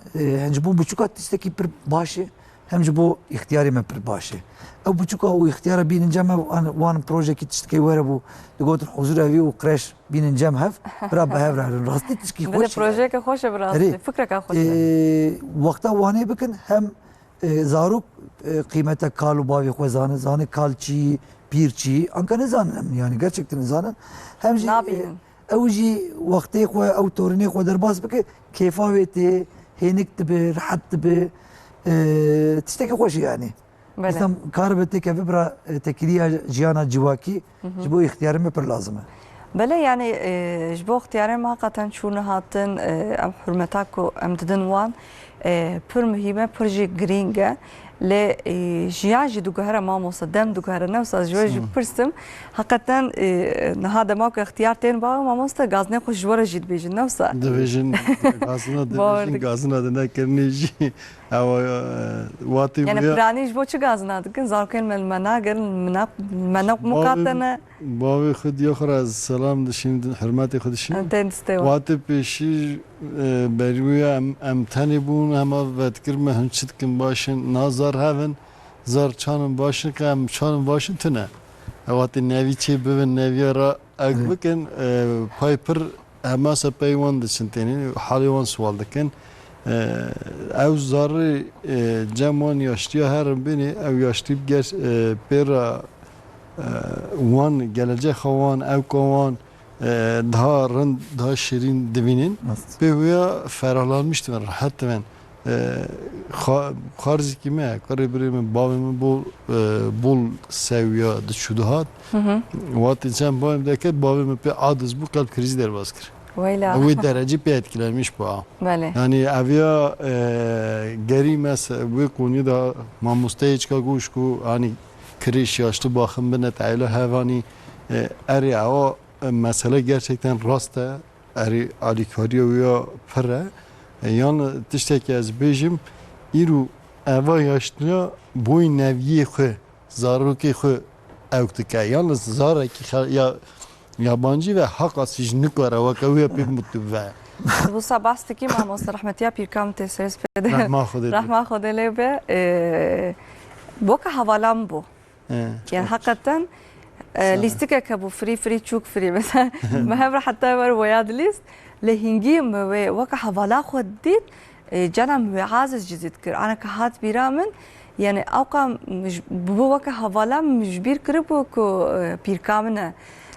jbo buçukat isteki bir başı hem bu ihtiyari me bir başı او بچوكا او اختيار بين جمع وان بروجيكت تشتكي وير ابو تقول حضور اي او كراش بين جمع هف برا بهفر راستي تشكي خوش بروجيك خوش براسي فكرك خوش وقتا واني بكن هم زاروك قيمته كالو باوي خوزانه زانه كالچي بيرچي انكا نزانم يعني gerçekten نزانن هم جي اوجي وقتي خو او تورني خو درباس بك كيفاويتي هينك تبي راحت تبي تشتكي خوش يعني مثلا كاربتي كيف برا تكريا جيانا جواكي جبو اختياري پر لازمه بله يعني جبو اختياري ما قطن شون هاتن ام حرمتاكو ام ددن وان پر مهمه پرجي گرينگه ل جياجي دوغهره ما مصدم دوغهره نفس جوج پرسم حقيقتا هذا ماكو اختيار تين با ما مست غازنه خوش جوره جيد بيجن نفس ديفيجن غازنا دنا كرنيجي او واتي يعني برانيش بو چه غازنا دكن زاركن المناغر مناق مقاتنه باوي خد يخر از سلام دشين حرمتي خدشين واتي بيشي برويا ام تاني بون اما ودكر ما هنچتكن باشن نازار هاون زار چانم باشن كم چانم باشن تنه واتي نوي چي بن نوي را اكبكن بايبر اما سپيوان دسنتين حاليوان سوال دكن او زاري جمان yaşlıya her beni ev yaşlı bir pera وان gelecek havan ev kovan daha rın daha şirin devinin ve veya ferahlanmıştım rahat ben خارج kime karibirimi babamı bol seviye düşüdühat vakti sen babamdaki babamı pe adız bu kalp krizi der baskır ويلا o derece pe etkilenmiş bu بله yani evya geri mesela bu konuda mamustayçka guşku hani kriş yaşlı bakım bine tayla hayvani eri o mesele gerçekten rasta eri alikariyo ya pere yani tişteki az bejim iru eva yaşlıya boy neviye xwe zaruki xwe evtike yalnız zaraki ya yabancı ve hak asıcılık var ve kavuya pek mutlu ve bu sabahstaki mamosta rahmetiya pirkam tesres pede rahma khodele be boka havalam bu yani hakikaten listike ka bu free çok free mesela mahevra hatta var وياد list لهنجيم وكا حوالا خديت جنم عازز جزيت كر أنا كهات بيرامن yani avka bu vaka havala mecbir kırıp ku pirkamına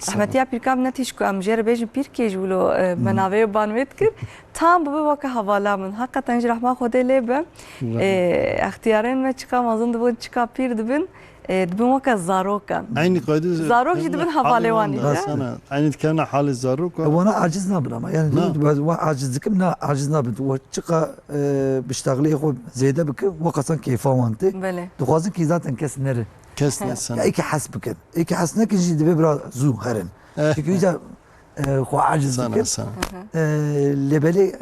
Ahmetiya pirkam netiş ku am jere bejim pirkej ulo menave banvet kir tam bu vaka havala min hakikaten rahma khode lebe ihtiyarın ve çıkamazın da bu çıka pir dibin dibin vaka zarokan aynı kaydı zarok jidibin havalewani sana aynı kana hal zarok وانا عاجز نابن اما يعني عاجز ذكم نا عاجز نابن وشقا بشتغلي خو زياده بك وقصا كيفا وانت bele دخوازن كي ذات انكس نر kesne sana ايك حسبك ايك حسنك جي دبي برا زو هرن فكريجا خو عاجز sana ذكر sana لبلي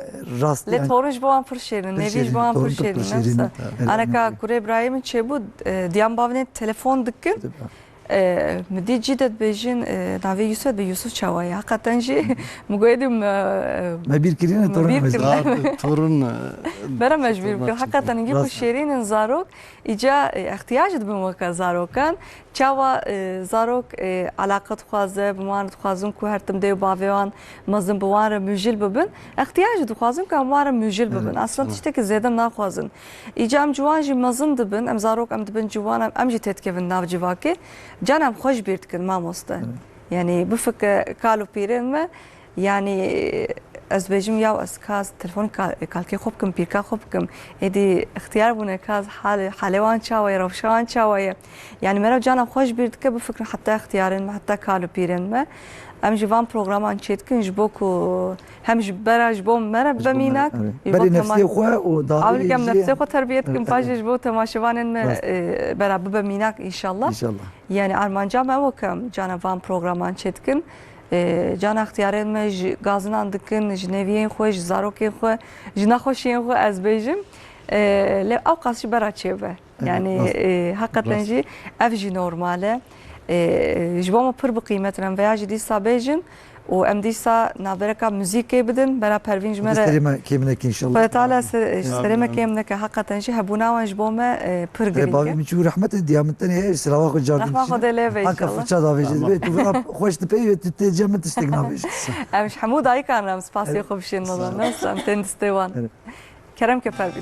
راست le toruj bu an pırşerin neviş bu an pırşerin nefsa anaka kure İbrahim'in çebu diyan bavne telefon dıkkın مدي جدد بيجين نافي يوسف بيوسف شواي حقا جي مقيدم ما بير كرينا تورن بير مزلا torun برا مجبور حقا نجيب الشيرين زاروك إجا احتياج بموقع زاروكان چاوا زاروك علاقة خوازه بمان خوازم كو هرتم ديو باويان مزن بوان مجيل ببن احتياج خوازم كان وان مجيل ببن اصلا تشتكي زيادة ناخوازن إجا ام جوان جي مزن دبن ام زاروك ام دبن جوان ام جي تتكفن ناف جواكي جانم خوش بيرتكن ما موسته يعني بفك كالو بيرن ما يعني از بيجم ياو از كاز تلفون كالكي خوبكم بيركا خوبكم ادي اختيار بونه كاز حالوان شاوي روشان شاوي يعني مرا جانا خوش بيرتك بفكر حتى اختيارن ما حتى كالو بيرن ما ام جوان بروغرامان تشيتكن جبوكو هم جبرا جبوم مرا بمينك بري نفسي خو ودار اول كم نفسي خو تربيتكم باج جبو تماشوان برا بمينك ان شاء الله ان شاء الله يعني ارمان جام وكم جانا وان بروغرامان تشيتكن جان اختیارین ما گازنان دکن جنویین خوش زاروکین خو جنا خوشین خو از بیجم ل اوقاش برا چیبه يعني حقیقتا جی افجی نورماله جبام پر بقیمتن و یا جدی سابیجن و ام دیسا نابرکا موزیک بدن برا پروین جمره استلم كيمنك ان شاء الله فتعالى سلامة كيمنك حقا شي هبونا وجبام پر بابي گرینگه من شو رحمة ديامتني هي سلاوا خو جاردن رحمة خدا ليبه ان هكا شاء الله فرشا دافيج بيت وفرا خوش تبي تتجمع تستقنا فيش مش حمود هاي كان سباسي خوب شي النظام نفس ام تندستوان كرم كفربي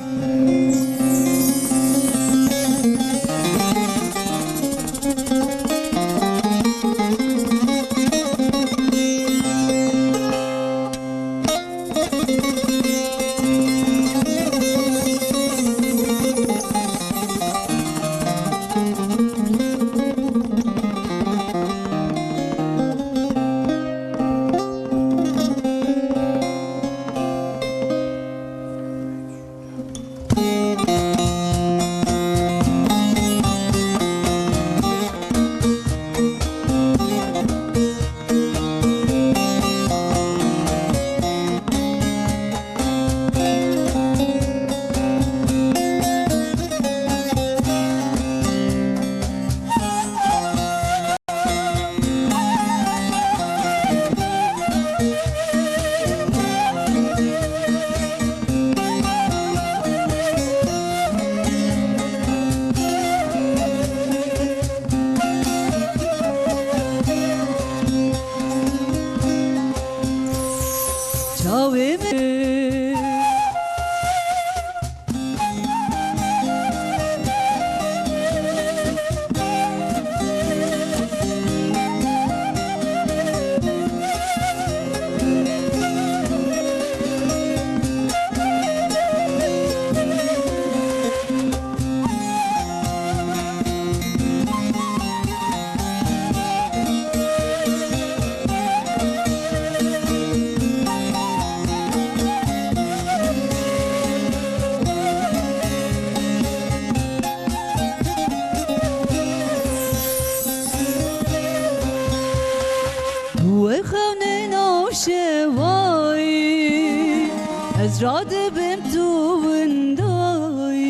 راد بم تو وندای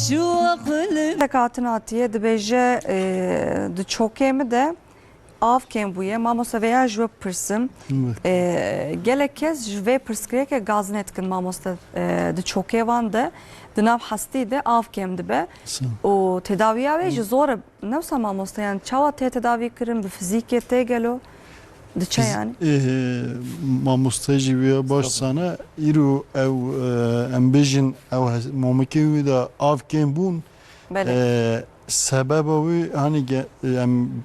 شو عقل Tekatın atiye dibêje di çokê mi de avkên bûye mamosta veya ji we pirsim gelek kes ji vê pirskirêkê gazine dikin mamosta di çokê wan de di nav hestî de avkêm dibe û tedaviya wê ji zor e newsa mamosta yani çawa tê tedavî kirin bi fizîkê tê gelo Diçe yani. Mamostacı veya baş sana İro ev embejin ev mamaki da avken bun Bele. sebebi hani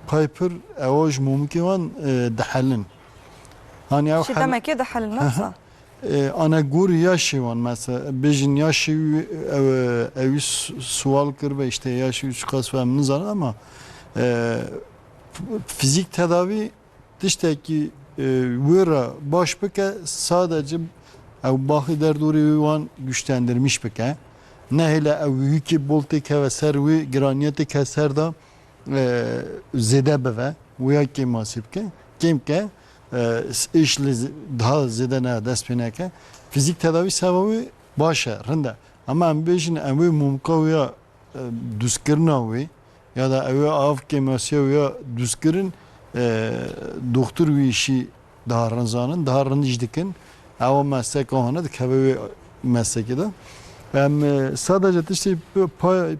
Piper evaj mamaki van dahalin. Hani ev Şi demek ki de halil nasıl? ana gur yaşı van mesela bejin yaşı ev sual kır ve işte yaşı üç kas falan nizan ama fizik tedavi dişteki vura baş beke sadece ev bahi derduri van güçlendirmiş beke. Ne hele ev hükü bolteke ve servi graniyete ser da zede beve veya kim masipke kim ke işli daha zede ne dest pineke fizik tedavi sebebi başa rında ama em bejin evi mumka veya düskirna ve ya da evi av kemasya veya düskirin doktor ve işi daha rızanın daha rındiş dikin ev meslek ohana dik evi mesleki de sadece işte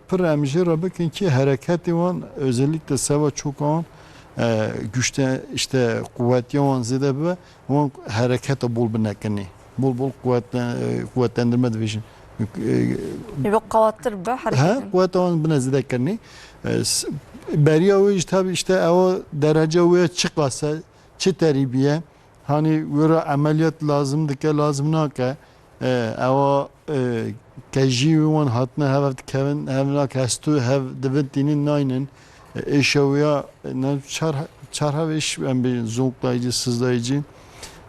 pır emci rabikin ki hareketi van özellikle seva çok an güçte işte kuvveti van zede be van hareketi bol binekini bol kuvvetlendirme division Yok kavattır be ha hareketin. kuvveti van bine zede kini beriya ve işte o derece ve çıkasa çi teribiye hani böyle ameliyat lazım dike lazım nake o kejî wan hatine hev dikevin hev nakestu hev divitinin naynin eşeviya çarha ve iş ben bir zonklayıcı sızlayıcı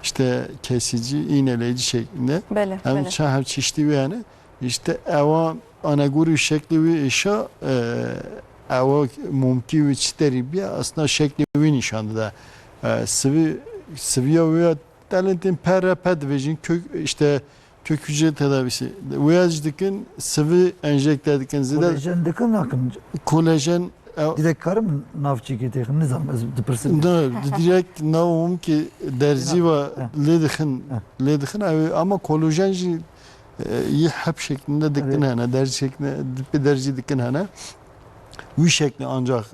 işte kesici iğneleyici şeklinde Bele. hem Bele. hem çeşitli yani işte eva anaguri şekli ve eşya eva mumki ve çiteri aslında şekli ve nişandı da sıvı ve talentin perreped vejin kök işte kök hücre tedavisi. Uyazdikin sıvı enjekte dikin zide Kolajen dikin akın kolajen direkt karım navçı ki ne zaman dıpırsın. direkt navum ki derzi ve ledixin ama kolajen iyi hep şeklinde dikin hene derzi şeklinde bir derzi dikin hene bu şekli ancak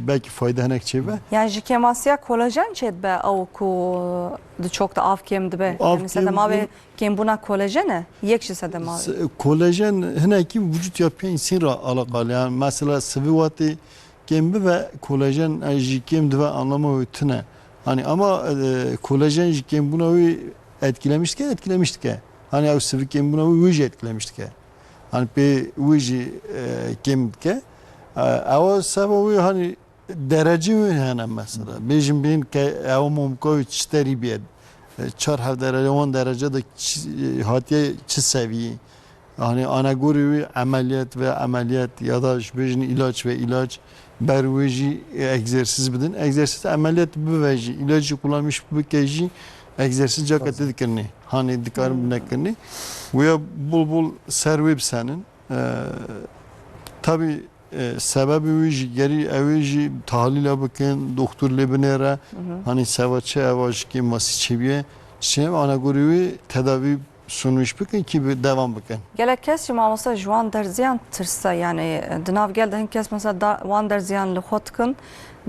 belki fayda henek çebe. Yani ji kemasya kolajen çed be av ku de çok da av kem de be. Av Yani sedem kem abi kem buna kolajene yekşi sedem abi. Kolajen heneki vücut yapıya insira alakalı yani mesela sıvı vatı kembi ve kolajen jikemdi ve anlama ötüne. Hani ama kolajen jikem buna etkilemiştik ya. Hani o sıvı kem buna vücut etkilemiştik ya. Hani bir vücut kemdi o sebebi hani derece yani mesela. Bizim bin ki o mumko çisteri bir çar hav derece 10 derecede hatiye çi seviye. Yani anagori ameliyat ve ameliyat ya da bizim ilaç ve ilaç berveji egzersiz bidin. Egzersiz ameliyat bu veji ilacı kullanmış bu keji egzersiz jakat dikirni. Hani dikarım nekirni. Bu ya bul servib senin. Tabi sebebi vici geri evici tahlile bakın doktor lebinere hani sevaçe evaj ki masi çebiye şey anagorivi tedavi sunmuş bakın ki devam bakın. Gelek kes ki mamasa juan derziyan tırsa yani dınav gel de kes mesela wan derziyan li xotkin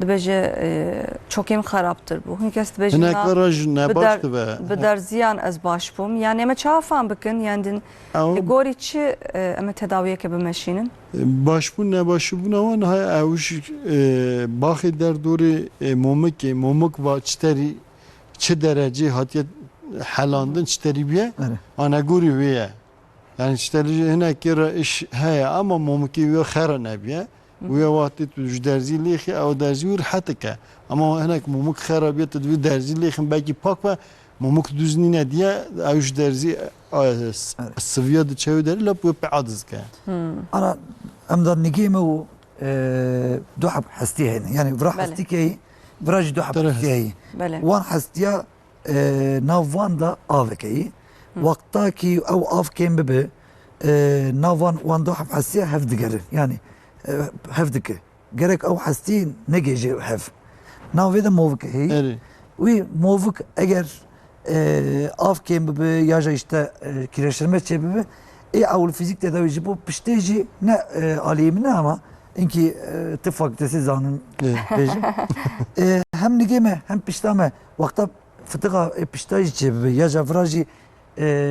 dibece çok im xaraptır bu. Hin kes dibece Ne karaj ne baştı be. bi derziyan ez baş bum. Yani eme çafan bakın yani li gori çi eme tedaviye ke bimeşinin. Baş bu ne başı bu ne var hay avuş bahi derduri mumuk va çteri çi derece hatiyet halandın çteri biye anagori viye. Yani çteri hene kira iş hay ama mumki ve khara nebiye. ويا وقت درزي ليخي او درزي ورحتك اما هناك ممك خرابيت تدوي درزي ليخن باقي باك ممك دوزني ناديه اوش درزي السفيا دتشاو در لا بو بعدزك انا امدر نجيمه و دوحب حستيها يعني براح بله. حستيكي براج دوحب ترى حستيها Bele. وان حستيا نافان دا افكي وقتاكي او اف كيم ببي نافان وان دوحب حستيها هفدقر يعني هفدك جرك او حستين نجي هف نافيدا موفك هي eri وي موفك اگر اف كيم ببي ياجا işte kireçlenme sebebi اول fizik tedavi bu pişteji ne alimine ama inki tıp fakültesi zanım bejim hem nigeme hem piştame vakta fıtığa piştayı çebibi ya javrajı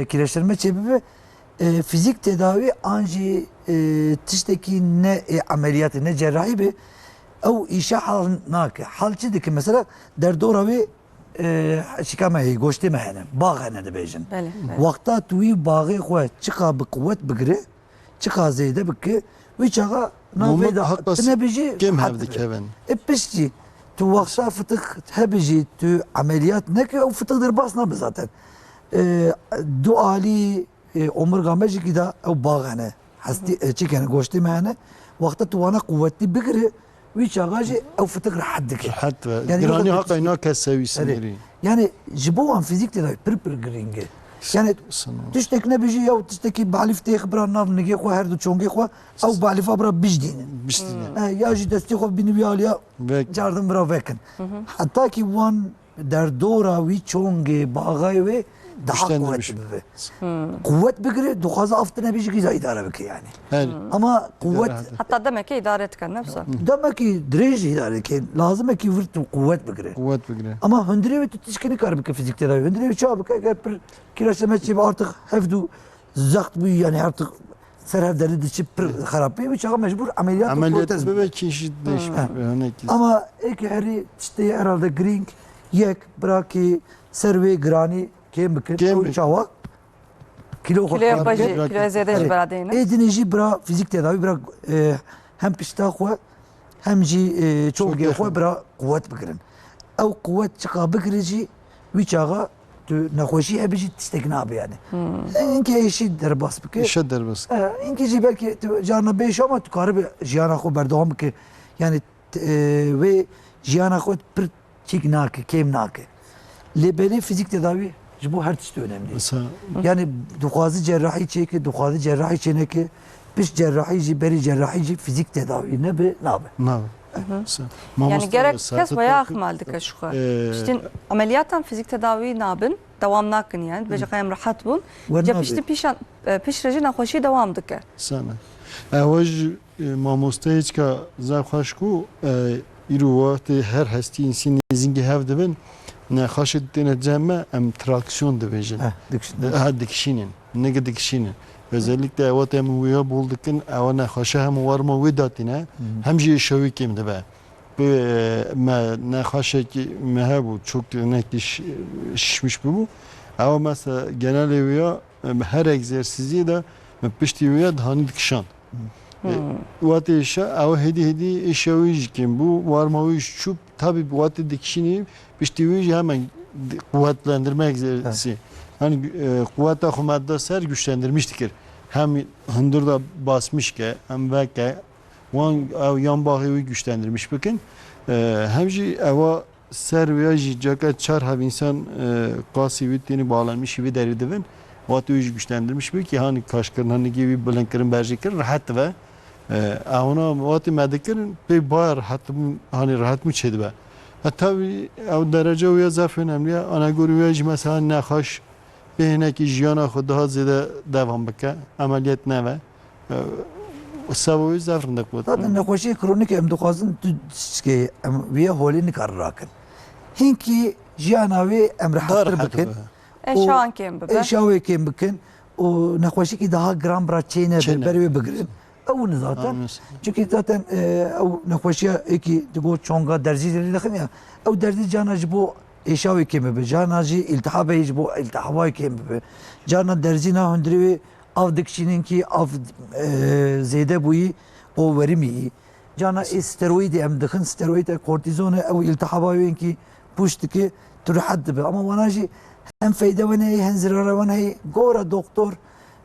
kireçlenme çebibi fizik tedavi anji tişteki ne ameliyatı ne cerrahi bir او ایشا حال ناکه حال چی دیگه مثلا در دوراوی شکمه گوشتی مهنه باغ هنه دبیجن بله وقتا توی باغی خو چقا به قوت بگیره چقا زیده بکه و چقا نوی دا تنبیجی Kim hevdi Kevin? epişçi tu vaksa fıtık hebici tu ameliyat ne ki o fıtık der basna be zaten du ali omurga meciki da o باغ هنه hasti çikene goşti mehne vakta tu wana kuvvetli bigire ويش غاجي او فتق لحدك حتى يعني جراني لغة هاكا هناك سوي سنيري يعني جيبوها فيزيك تلا بربر جرينج يعني تشتك نبيجي او تشتكي بعلف تيخ برا ناف نجي خو هردو تشونجي خو او بعلف برا بجدين بشتين ياجي دستي خو بنبياليا جاردن برا وكن حتى كي وان در دورا وي تشونجي باغاي وي daha kuvvetli bir kuvvet bir duhaza aftına bir şey idare beki yani. Ama kuvvet hatta demek ki idare etken nefse. demek ki direnç idare ki lazım ki vurtu kuvvet bir. Kuvvet bir. Ama hündüre ve tutuşkeni kar bir fizik tedavi. Hündüre ve çabuk eğer bir kireçleme çibi artık hevdu zakt bu yani artık serhevderi dişi harap bir çağa mecbur ameliyat ameliyat bebek kişi değişmiş. Ama ek heri işte herhalde green yek bırakı serve grani Kim bikin? Çava. Kilo yapıcı, kilo ziyade beradeyine. Edinici bira fizik tedavi bira hem pişta xwe hem jî çok xwe bira kuvvet bikirin. Ew kuvvet çıka bikirici wî çağa tu nexweşî hebe jî tiştek nabe yani. İnke eşî derbas bike. İşe derbas. İnke jî belki tu carna beş ama tu karı jiyana xwe berdewam bike. Yani ve jiyana xwe pir çîk nake, kêm nake. Lê fizik tedavi bu her tişte önemli. Yani duhazı cerrahi çeki, duhazı cerrahi çeneki, piş cerrahi beri cerrahi fizik tedavi ne be ne be. Yani gerek kes bayağı ahmaldık şu kadar. İşte ameliyattan fizik tedavi nabın devam nakın yani. Bece kayem rahat bun. Cep işte piş rejin akhoşi devam dıkke. Sana. Evaj mamosta hiç ka zavxaşku iru vakti her hasti insin zingi hevdevin ne xaşit dine cemme em traksiyon dibêjin. Dikişinin. Ne dikişinin. Özellikle evet em uya buldukin ev ne xaşa hem varma wê datine hem jî şewî kêm dibe. Me ne xaşa ki me hebu çok ne şişmiş bu. Ev mesela genel eviya her egzersizi de me piştî wê hani dikişan. Wate işe ev hedi şewî kim bu varma wî çup tabi wate dikişini piştî hemen kuvvetlendirme egzersizi. Hani kuvvete humadda ser güçlendirmiştir. Hem hındırda basmış ki hem veke yan bağı güçlendirmiş bakın. Hem ji eva ser veya jaket çar have insan qasi vitini bağlanmış ve deridevin vatı güçlendirmiş bir ki hani kaşkırın hani gibi blankerin berjekir rahat ve ona vatı medikerin pe bar rahat hani rahat mı çedbe. Hatta o derece ve zaf önemli. Ana görüyor mesela ne hoş بهنکی جیانا خود ها زیاده دوام بکه عملیات نوه سوایی زفرنده بود. Zaten nexweşî kronik em dixwazin tu ki em vê holê nikar rakin. Hinki jiyana wê em rehattir bikin. Eşan kêm bibe. Eşa wê kêm bikin. O nexweşîkî daha gram bira çêne ber wê bigirin. Ew ne zaten. Çünkü zaten ew nexweşiya êkî digo çonga derzî zêrî dixin ya. Ew derzî cana ji bo eşavi kemi be cana ji iltihaba hiç bu iltihaba kemi be cana derzina hundri av dikşinin ki av zede buyi o verimi cana steroid em dixin steroid kortizon ev iltihaba ki puşt ki turhad be ama wana ji hem fayda ve ne hem zarar ve ne gora doktor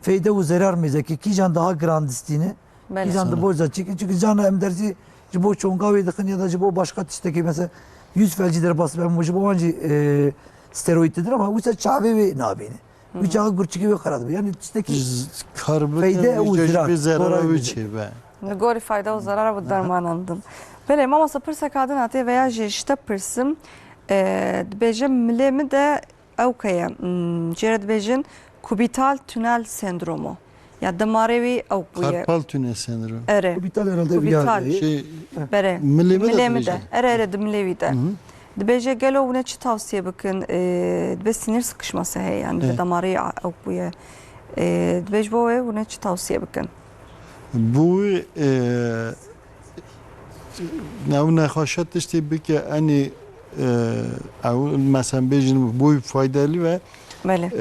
fayda ve zarar mezeki ki can daha grandistini ki can da boza çünkü cana em derzi bu çonga ve dixin ya da bu başka tişteki mesela yüz felcidir basıp ben bu anci steroiddir ama bu ise çave ve nabini. Bu çağı gurçiki ve karadı. Yani işte fayda uzrak. Bir zarar uçi be. Ne gori fayda uzara bu derman andın. Böyle mama sapırsa kadın atı veya işte pırsım bejem milemi de evkaya cered bejin kubital tünel sendromu. Ya damarevi evkuye. Karpal tünel sendromu. Ere. Kubital herhalde kubital. Şey Bere. milemi de. Ere de milevi de. Dibêje gelo ne çi tavsiye bikin dibe sinir sıkışması heye yani dibe Evet. damarı ew bûye dibêj bo wê ne çi tavsiye bikin Bu nav nexaşat işte bir ki hani mesela bejin bu faydalı ve Bele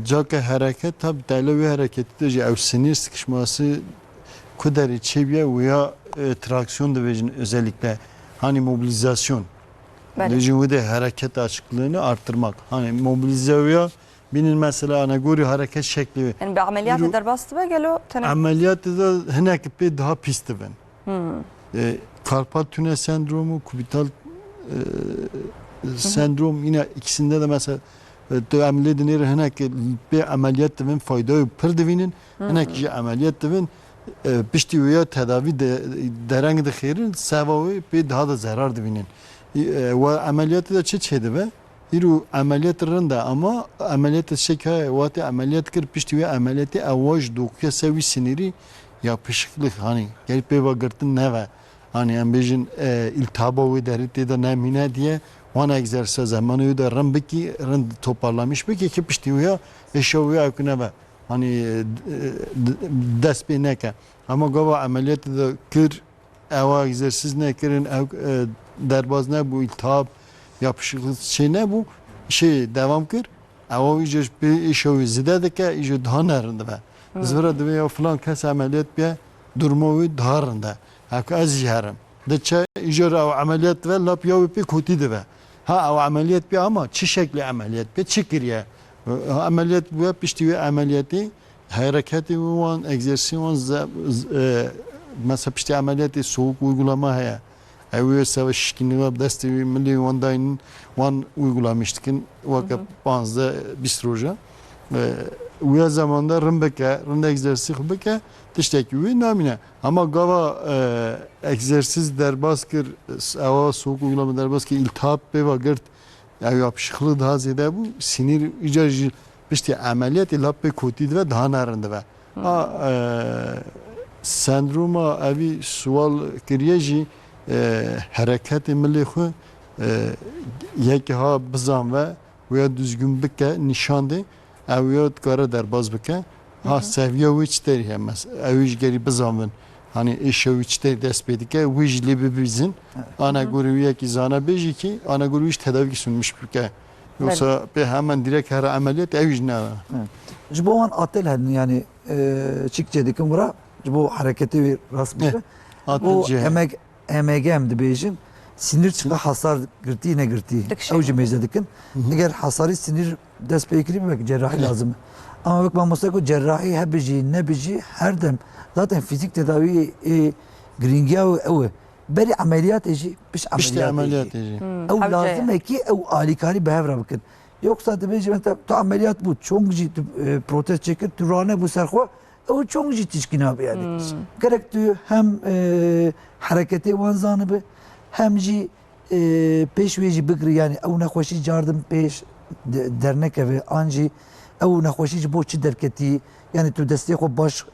caka hareket tabi deli ve hareketi de ev sinir sıkışması kudari çebiye veya traksiyon da bejin özellikle hani mobilizasyon Bele bejin de hareket açıklığını arttırmak hani mobilize veya binin mesela anagori hareket şekli yani bir ameliyat Yürü- derbas dibe gelo tene ameliyatı da henek bir daha pisti ben. Karpal tünel sendromu, kubital sendrom yine ikisinde de mesela ameliyat denir henek bir ameliyat devin fayda pır devinin henek ameliyat devin pişti veya tedavi de dereng de xeyrin sevavi bir daha da zarar devinin. Ve ameliyatı da çeçedi ve İru ameliyatların da ama ameliyat şekayı vati ameliyat kır pişti ve ameliyatı avaj dokuya sevi siniri yapışıklık hani gelip bir bagırtın ne var hani embejin iltihaba ve derite de nemine diye ona egzersiz zamanı da rambeki rand toparlamış beki ki pişti ve eşovu akına var hani dest bir neke ama gava ameliyatı da kır eva egzersiz ne kırın derbaz ne bu iltihap yapışıklık şey ne bu şey devam kır ama iyice bir işovu zide de ki iyice daha nerede var zıvıra da ya falan kes ameliyat bir durmovi daha rında hak az yarım de çe iyice ameliyat ve lap yavu bir kötü de ha o ameliyat bir ama çi şekli ameliyat bir çıkırya ameliyat bu pişti ve ameliyatı hareketi ve egzersiz mesela pişti ameliyatı soğuk uygulama haya Evi savaş şikini desti milli vandayın van uygulamıştık vakit bazı bistroja ve zamanda rımbeke egzersiz beke tişteki ve namine ama gava egzersiz derbaskır ava soğuk uygulama derbaskır iltihap ve vagırt ya yapışıklığı daha ziyade bu sinir icacı işte ameliyat ilap ve kötü ve daha narında ve sendroma evi sual kiriyeci hareket milli xu yek ha bizan ve düzgün bike nişandı ev kara derbaz bike ha seviye uçteri hem ev geri bizanın hani eşe uçteri dest bedike vijli bibizin ana grubiye ki zana beji ki ana grubi iş tedavi sunmuş bike yoksa be hemen direkt her ameliyat ev ne Jibo an atel hani yani çıkça dikim bura bu hareketi ve rasmi bu emek hem dibêjin sinir çıkı hasar girtiği ne girtiği ev cimêze dikin eğer hasarı sinir dest pê kirî bek cerrahi lazım ama bak ben mesela cerrahi he bijî ne bijî her dem zaten fizik tedavi giringiya ew beri ameliyat jî piş ameliyat ew lazım ki ew alîkarî bihevra bikin yoksa dibêjin tu ameliyat bu çok jî protez çekir tu rane bu serxwe ew çok jî tişkîna be yani gerek tu hem hareketi wan zanıbı hem jî pêş wê jî bigirî yani ew nexweşî cardim pêş dernekeve an jî ew nexweşî ji bo çi derketî yani tu destê xwe baş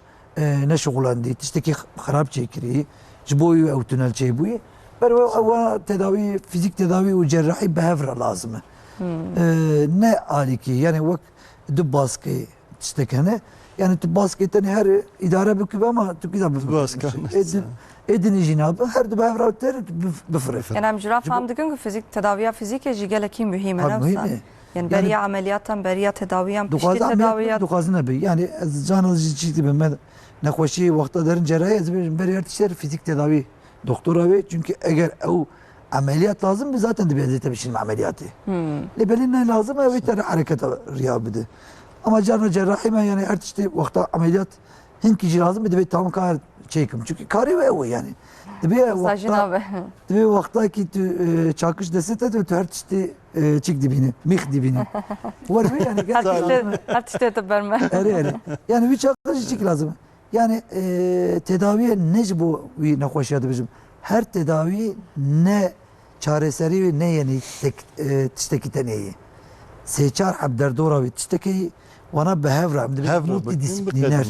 neşixulandî tiştekî xerab çêkirî ji bo ew tünel çêbûyî ber ew tedavi fizik tedavi û cerrahî bihevra lazım e ne alîkî yani wek du baskê tiştek hene yani tu basketini her idare büküp ama tu güzel bir edini jinabı her du bevra ter bifref. yani em jira fam dikin ku fizik tedaviya fizike jî gelekî mühim Ha, mühim e e. yani beriya ameliyatan beriya tedaviyan piştî Dukaza ameliyat tedaviyat dukaza ne be yani canı ciddi ben nekhoşi vakta derin cerrahi ez beriyer tişer fizik tedavi doktora ve çünkü eğer ev ameliyat lazım mı zaten de benzete bir şey ameliyatı. Lebelin ne lazım evet tane hareket riyabıdı. Ama canı cerrahi ben yani her işte vakta ameliyat hinkici lazım bir de tamam kar çekim çünkü karı ve o yani. Tabii vakta ki çakış desete de her işte çık dibini, mih dibini. Var mı yani? her tişte teberme Yani bir çakış çık lazım. Yani tedaviye ne bu ne koşuyordu bizim. Her tedavi ne çareseri ve ne yeni tişteki teneyi. Seçar habderdora ve tişteki wana behevra multidisipliner.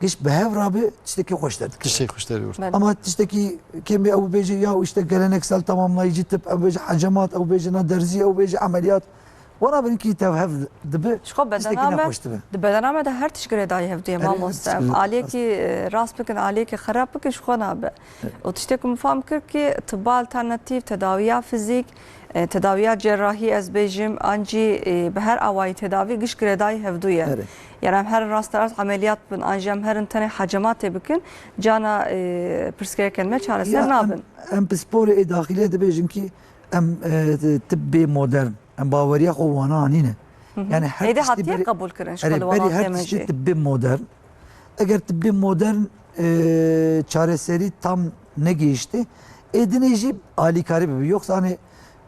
geç behev rabi tişteki hoş derdik. Tiştek kuşları var. Ama tişteki kemi ev beci ya işte geleneksel tamamlayıcı tıp ev beci hacamat ev beci derzi ev beci ameliyat. Wana benki tevhev dibi شخو tişteki ne بدنامه hoş dibi. بدنامه ده هر تشكري داي هفدي ما هر مستم تشكري- عليكي راس بكن عليكي خراب بكن شخو نابه وتشتكي مفهم كركي طب الترناتيف تداوية فيزيك تداويات جراحي از بيجم انجي بهر اواي تداوي قش كريداي هفدوية Evet. يعني هم هر راس تراس عمليات بن انجام هر انتني حجمات بكن جانا برسكري كلمة شارع سر نابن em spor dahiliye de bejim ki em tıbbi modern em bavariya kovana anine. Yani her هيدي tişti هاتيه beri قبول كرن شخو beri الولايات her tişti دمجي tıbbi modern. Eğer tıbbi modern çareseri tam ne geçti? Edineci alikari bir yoksa hani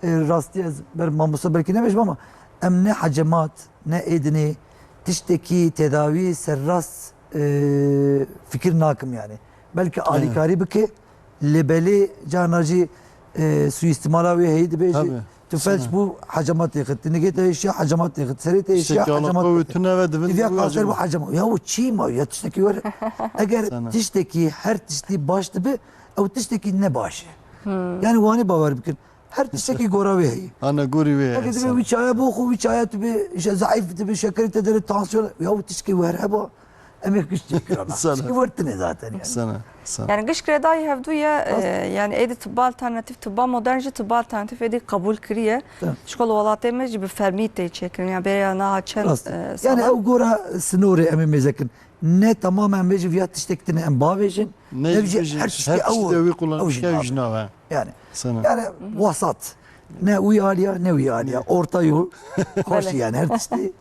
rastiyaz ber mamusa belki ne bejim ama em ne hacamat ne edini tişteki tedavi serras fikir nakım yani. Belki alikari bir ki lebeli canacı suistimala ve heydi beji Tabii. tüfelç Sana. bu hacamat yakıt. Nigete eşya hacamat yakıt. Serite eşya Tiştek hacamat alaka yakıt. ötüne ve dibin. Divya kalkar bu hacamat. Ya o çiğ mi? Ya tişteki var. Eğer Sana. tişteki her tişti baş dibi o tişteki ne başı? Yani vani bavar bikir. Her tişteki goravi heyi. Ana guri ve. Peki dibe viçaya bu khu viçaya tibi işte zayıf tibi şekeri tedere tansiyon. Ya o tişki var heba. Emek güç çekiyor ama. Sana. Tişki vartı zaten yani. Sana. Sana. يعني قش كريداي هفدوية يعني ايدي طب الترناتيف طب مودرن جي طب الترناتيف ايدي قبول كريه تمام. شغل ولاتي مجي بفرميتي تشكرين يعني بريا ناها تشن Rast. Yani ev gora sınırı emin mezekin. Ne tamamen mecbur ya tiştektiğini en bağvejin. Ne Ne her her tişki tişte ev. evi kullan. ev Şike jin abi. yüzüne Yani. Sana. Yani vasat. Ne uyarıya ne uyarıya. Orta yol. Hoş Bele. yani her tişti.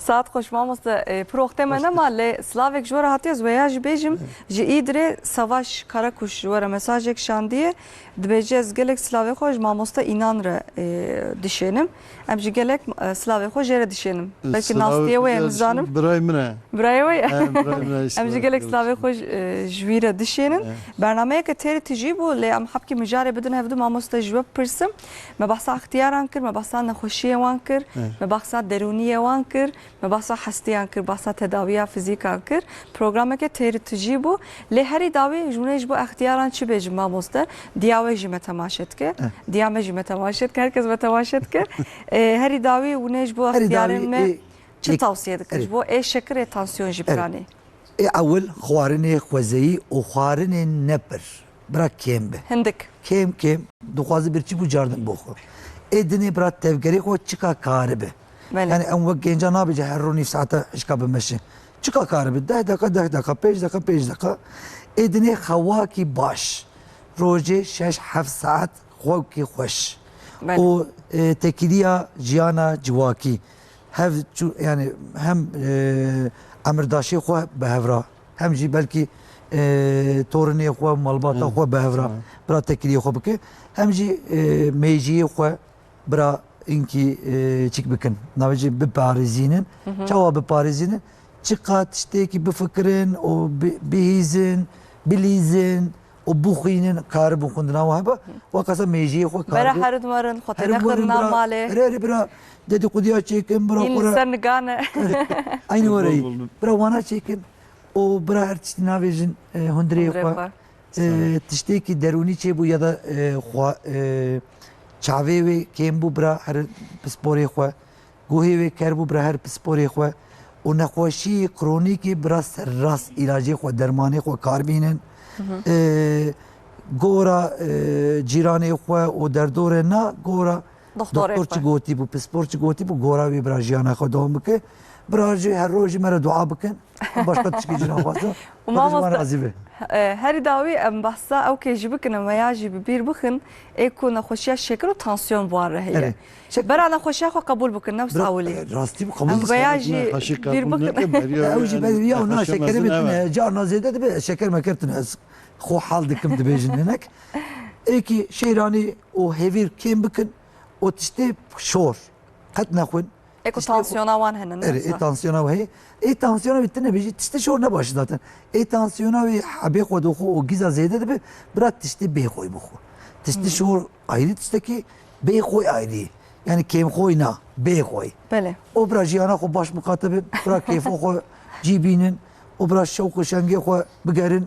ساعت خوش ماموس پروخته من ما ل سلاویک جوره هاتی از ویاج بیجم جی ایدره سواش کاراکوش جوره مساجک شاندیه دبیجه از گلک سلاوی خوش ماموستا اینان را دشینم ام جی گلک سلاوی خوش جره دشینم بلکه ناستیه و امزانم Biray mine. برای وی Biray mine. ام جی گلک سلاوی خوش جویره دشینن برنامه که تری تجیبو لی ام حبکی مجاره بدون هفدو ماموستا جواب پرسم ما بحثا اختیاران کر ما بحثا نخوشیه وان کر ما بحثا درونیه وان کر ما بحثا حستیان کر بحثا تداویه فیزیکان کر پروگرامه که تری تجیبو لی هری داوی جونه جبو اختیاران چی بیج ماموستا دیاوی جی متماشت که دیامه جی متماشت که هرکس متماشت که هری داوی ونه جبو اختیاران ما چه توصیه دکر جبو ای شکر ای تانسیون جی برانی اول خوارنه خوزهی و خوارنه نپر. برا کم به. هندک Kem duazı bir çi bu cardın boku. Edini brat tevgeri ko çıka karibe. بله Yani en vak genca ne yapacak her roni saate işka bemeşi. Çıka karibe 10 dakika 5 dakika. Edini hava ki baş. Roje 6-7 saat xo ki hoş. بله O tekiliya ciyana civaki. Yani hem emirdaşi xo behevra. Hem jî belki torunê xwe malbata xwe behevra bira tekiliyê xwe bike hem jî mejiyê xwe bira inkî çik bikin navê jî biparêzînin çawa biparêzînin çiqa tiştekî bifikirin û bihîzin bilîzin û bixwînin karibûn xwendina wan hebe wa qasa mejiyê xwe برا karibû هرد مرن خاطر herim نخدم werin نام bira ماله herê bira dedikoduya çêkin bira این xwe سر نگانه aynı orayı buldum. bira wana çêkin û bira her tiştî navêjin hundirê xwe tiştekî derûnî çêbû ya da çavê wê kêm bû bira her pisporê xwe guhê wê ker bû bira her pisporê xwe û nexweşî kronîkî bira serrast îlacê xwe dermanê xwe kar bînin gora cîranê xwe û derdorê na gora دكتوري doktor çi gotî bû pispor çi gotî bû gora wê bira jiyana xwe dewam bike bira jî her rojî me re dua bikin başka tişkî cîran xwazin وما razî be هری داوی ام بحثا او که جی بکنه و یا جی ببیر بخن ایکو نخوشی شکر و تانسیون بوار رهیه Evet. برا نخوشی خو قبول بکن نفس اولي Rastî bu ام kabul و یا جی Haşik بیر kabul بکن neke beriyor. Ew jî ya na şekeri bitine carna zêde dibe şeker mekirtin ez xwe hal dikim dibêjin hinek êkî şêranî û hêvîr kêm bikin û tiştê şor qet nexwin ایکو تانسیونا وان هنن tansiyona wê tansiyona bitine bêjî tiştê şor ne başı zaten tansiyona wê hebê xwe dixwe û gîza zêde dibe bira tiştê bêxwe bixwe tiştê şor ayrı tiştekî bêxwe ayrı yani kêm xwe na bêxwe بله o bira jiyana xwe baş mukatebe bira kêfa xwe cîbînin و برا شوق و شنگی خو بگرن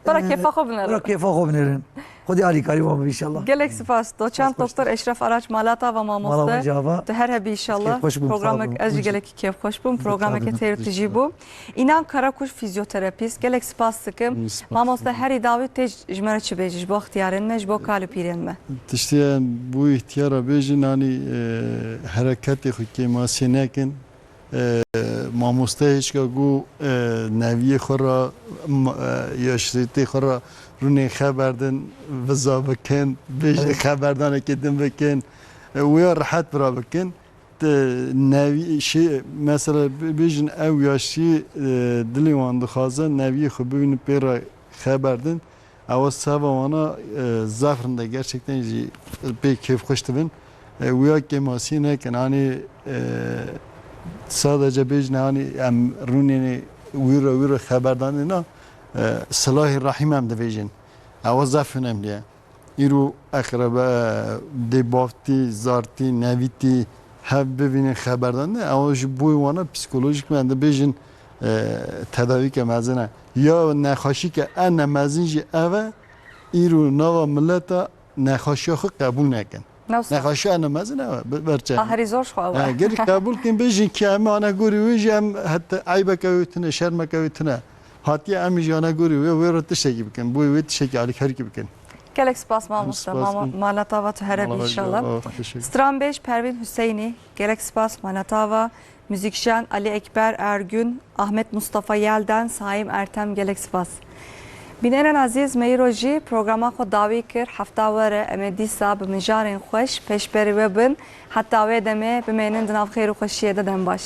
برا کیفا خو بنرن. برا کیفا خو بنرن خودی علی کاری ما انشالله Gelek spas. Doçent Doktor Eşref Araç Malata ve Malama mamoste. cava Te her hebi inşallah. Keyif hoş bum, sağ Programı olun. ez gelek keyif hoş bum. Programı Tabii, ke tertiji tabii. bu. İnan Karakuş fizyoterapist. Gelek spas sıkım. Mamoste her idavi tej jmere çibejiş. Bu ihtiyarın me, bu kalıpirin me. تشتیان بو احتیارا بیجن یعنی حرکتی خو که ما سینکن ماموسته هیچ که گو نوی خورا یا شریطی خورا رونی خبردن وزا بکن بیجن خبردان کدن بکن ویا راحت برا بکن نوی شی مثلا بیجن او یاشی دلی وان دخوازه نوی خو ببین پیرا خبردن ama sabahına zaferinde gerçekten pek keyif hoştu ben. Uyak keması ne kan hani sadece biz ne hani rüneni uyra haberdan ne Salahi Rahim hem de vejin. Ama zafer hem diye. İru akraba debafti zarti neviti hep bebinin haberdan ne ama bu wana psikolojik men de vejin tedavi ke mezene. یا نخاشی که ان نمازینجی اوه ایرو نوا ملتا نخاشی خود قبول نکن Nasıl? نخاشی ان نمازین اوه برچه Ahri zor şu an. گری قبول کن بیجین که اما آنها گوری ویجی هم حتی عیبه کویتنه شرمه کویتنه حتی امی جانا گوری وی رو تشکی بکن بوی وی tişeki علی کاری کی بکن Gelek spas mamoste. Malata ve te her hebi inşallah. Stran 5 Pervin Hüseyini. Gelek spas Manatava. Müzikşen Ali Ekber Ergün, Ahmet Mustafa Yelden, Saim Ertem Gelek spas. Bineren Aziz Meyroji programa xwe dawî kir hefta were em ê dîsa bi mijarên xweş pêşberî we bin heta wê demê bimênin di nav xêr û xweşiyê de dem baş.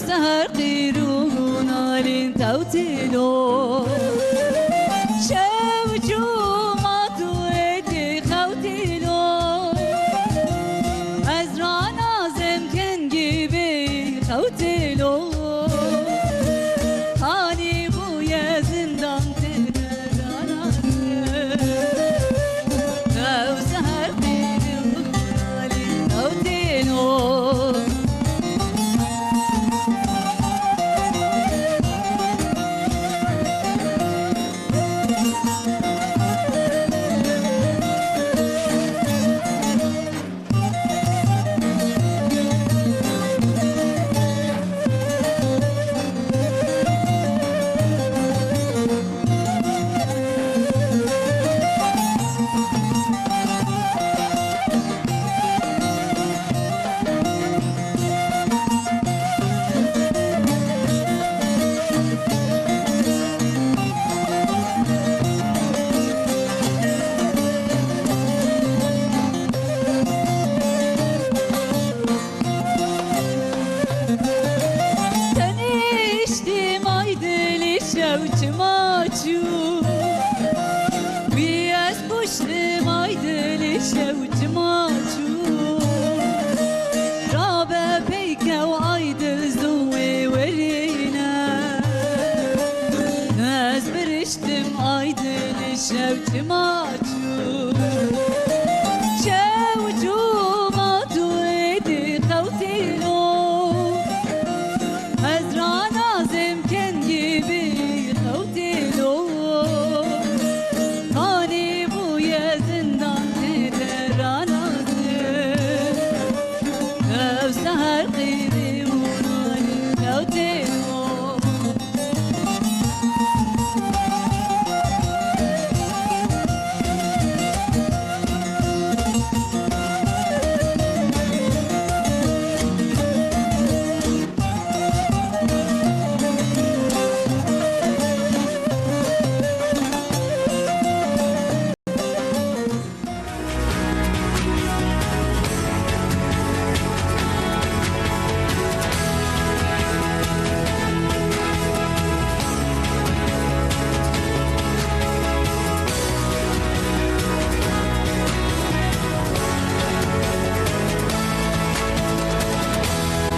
سهر قيرون علين توتيلو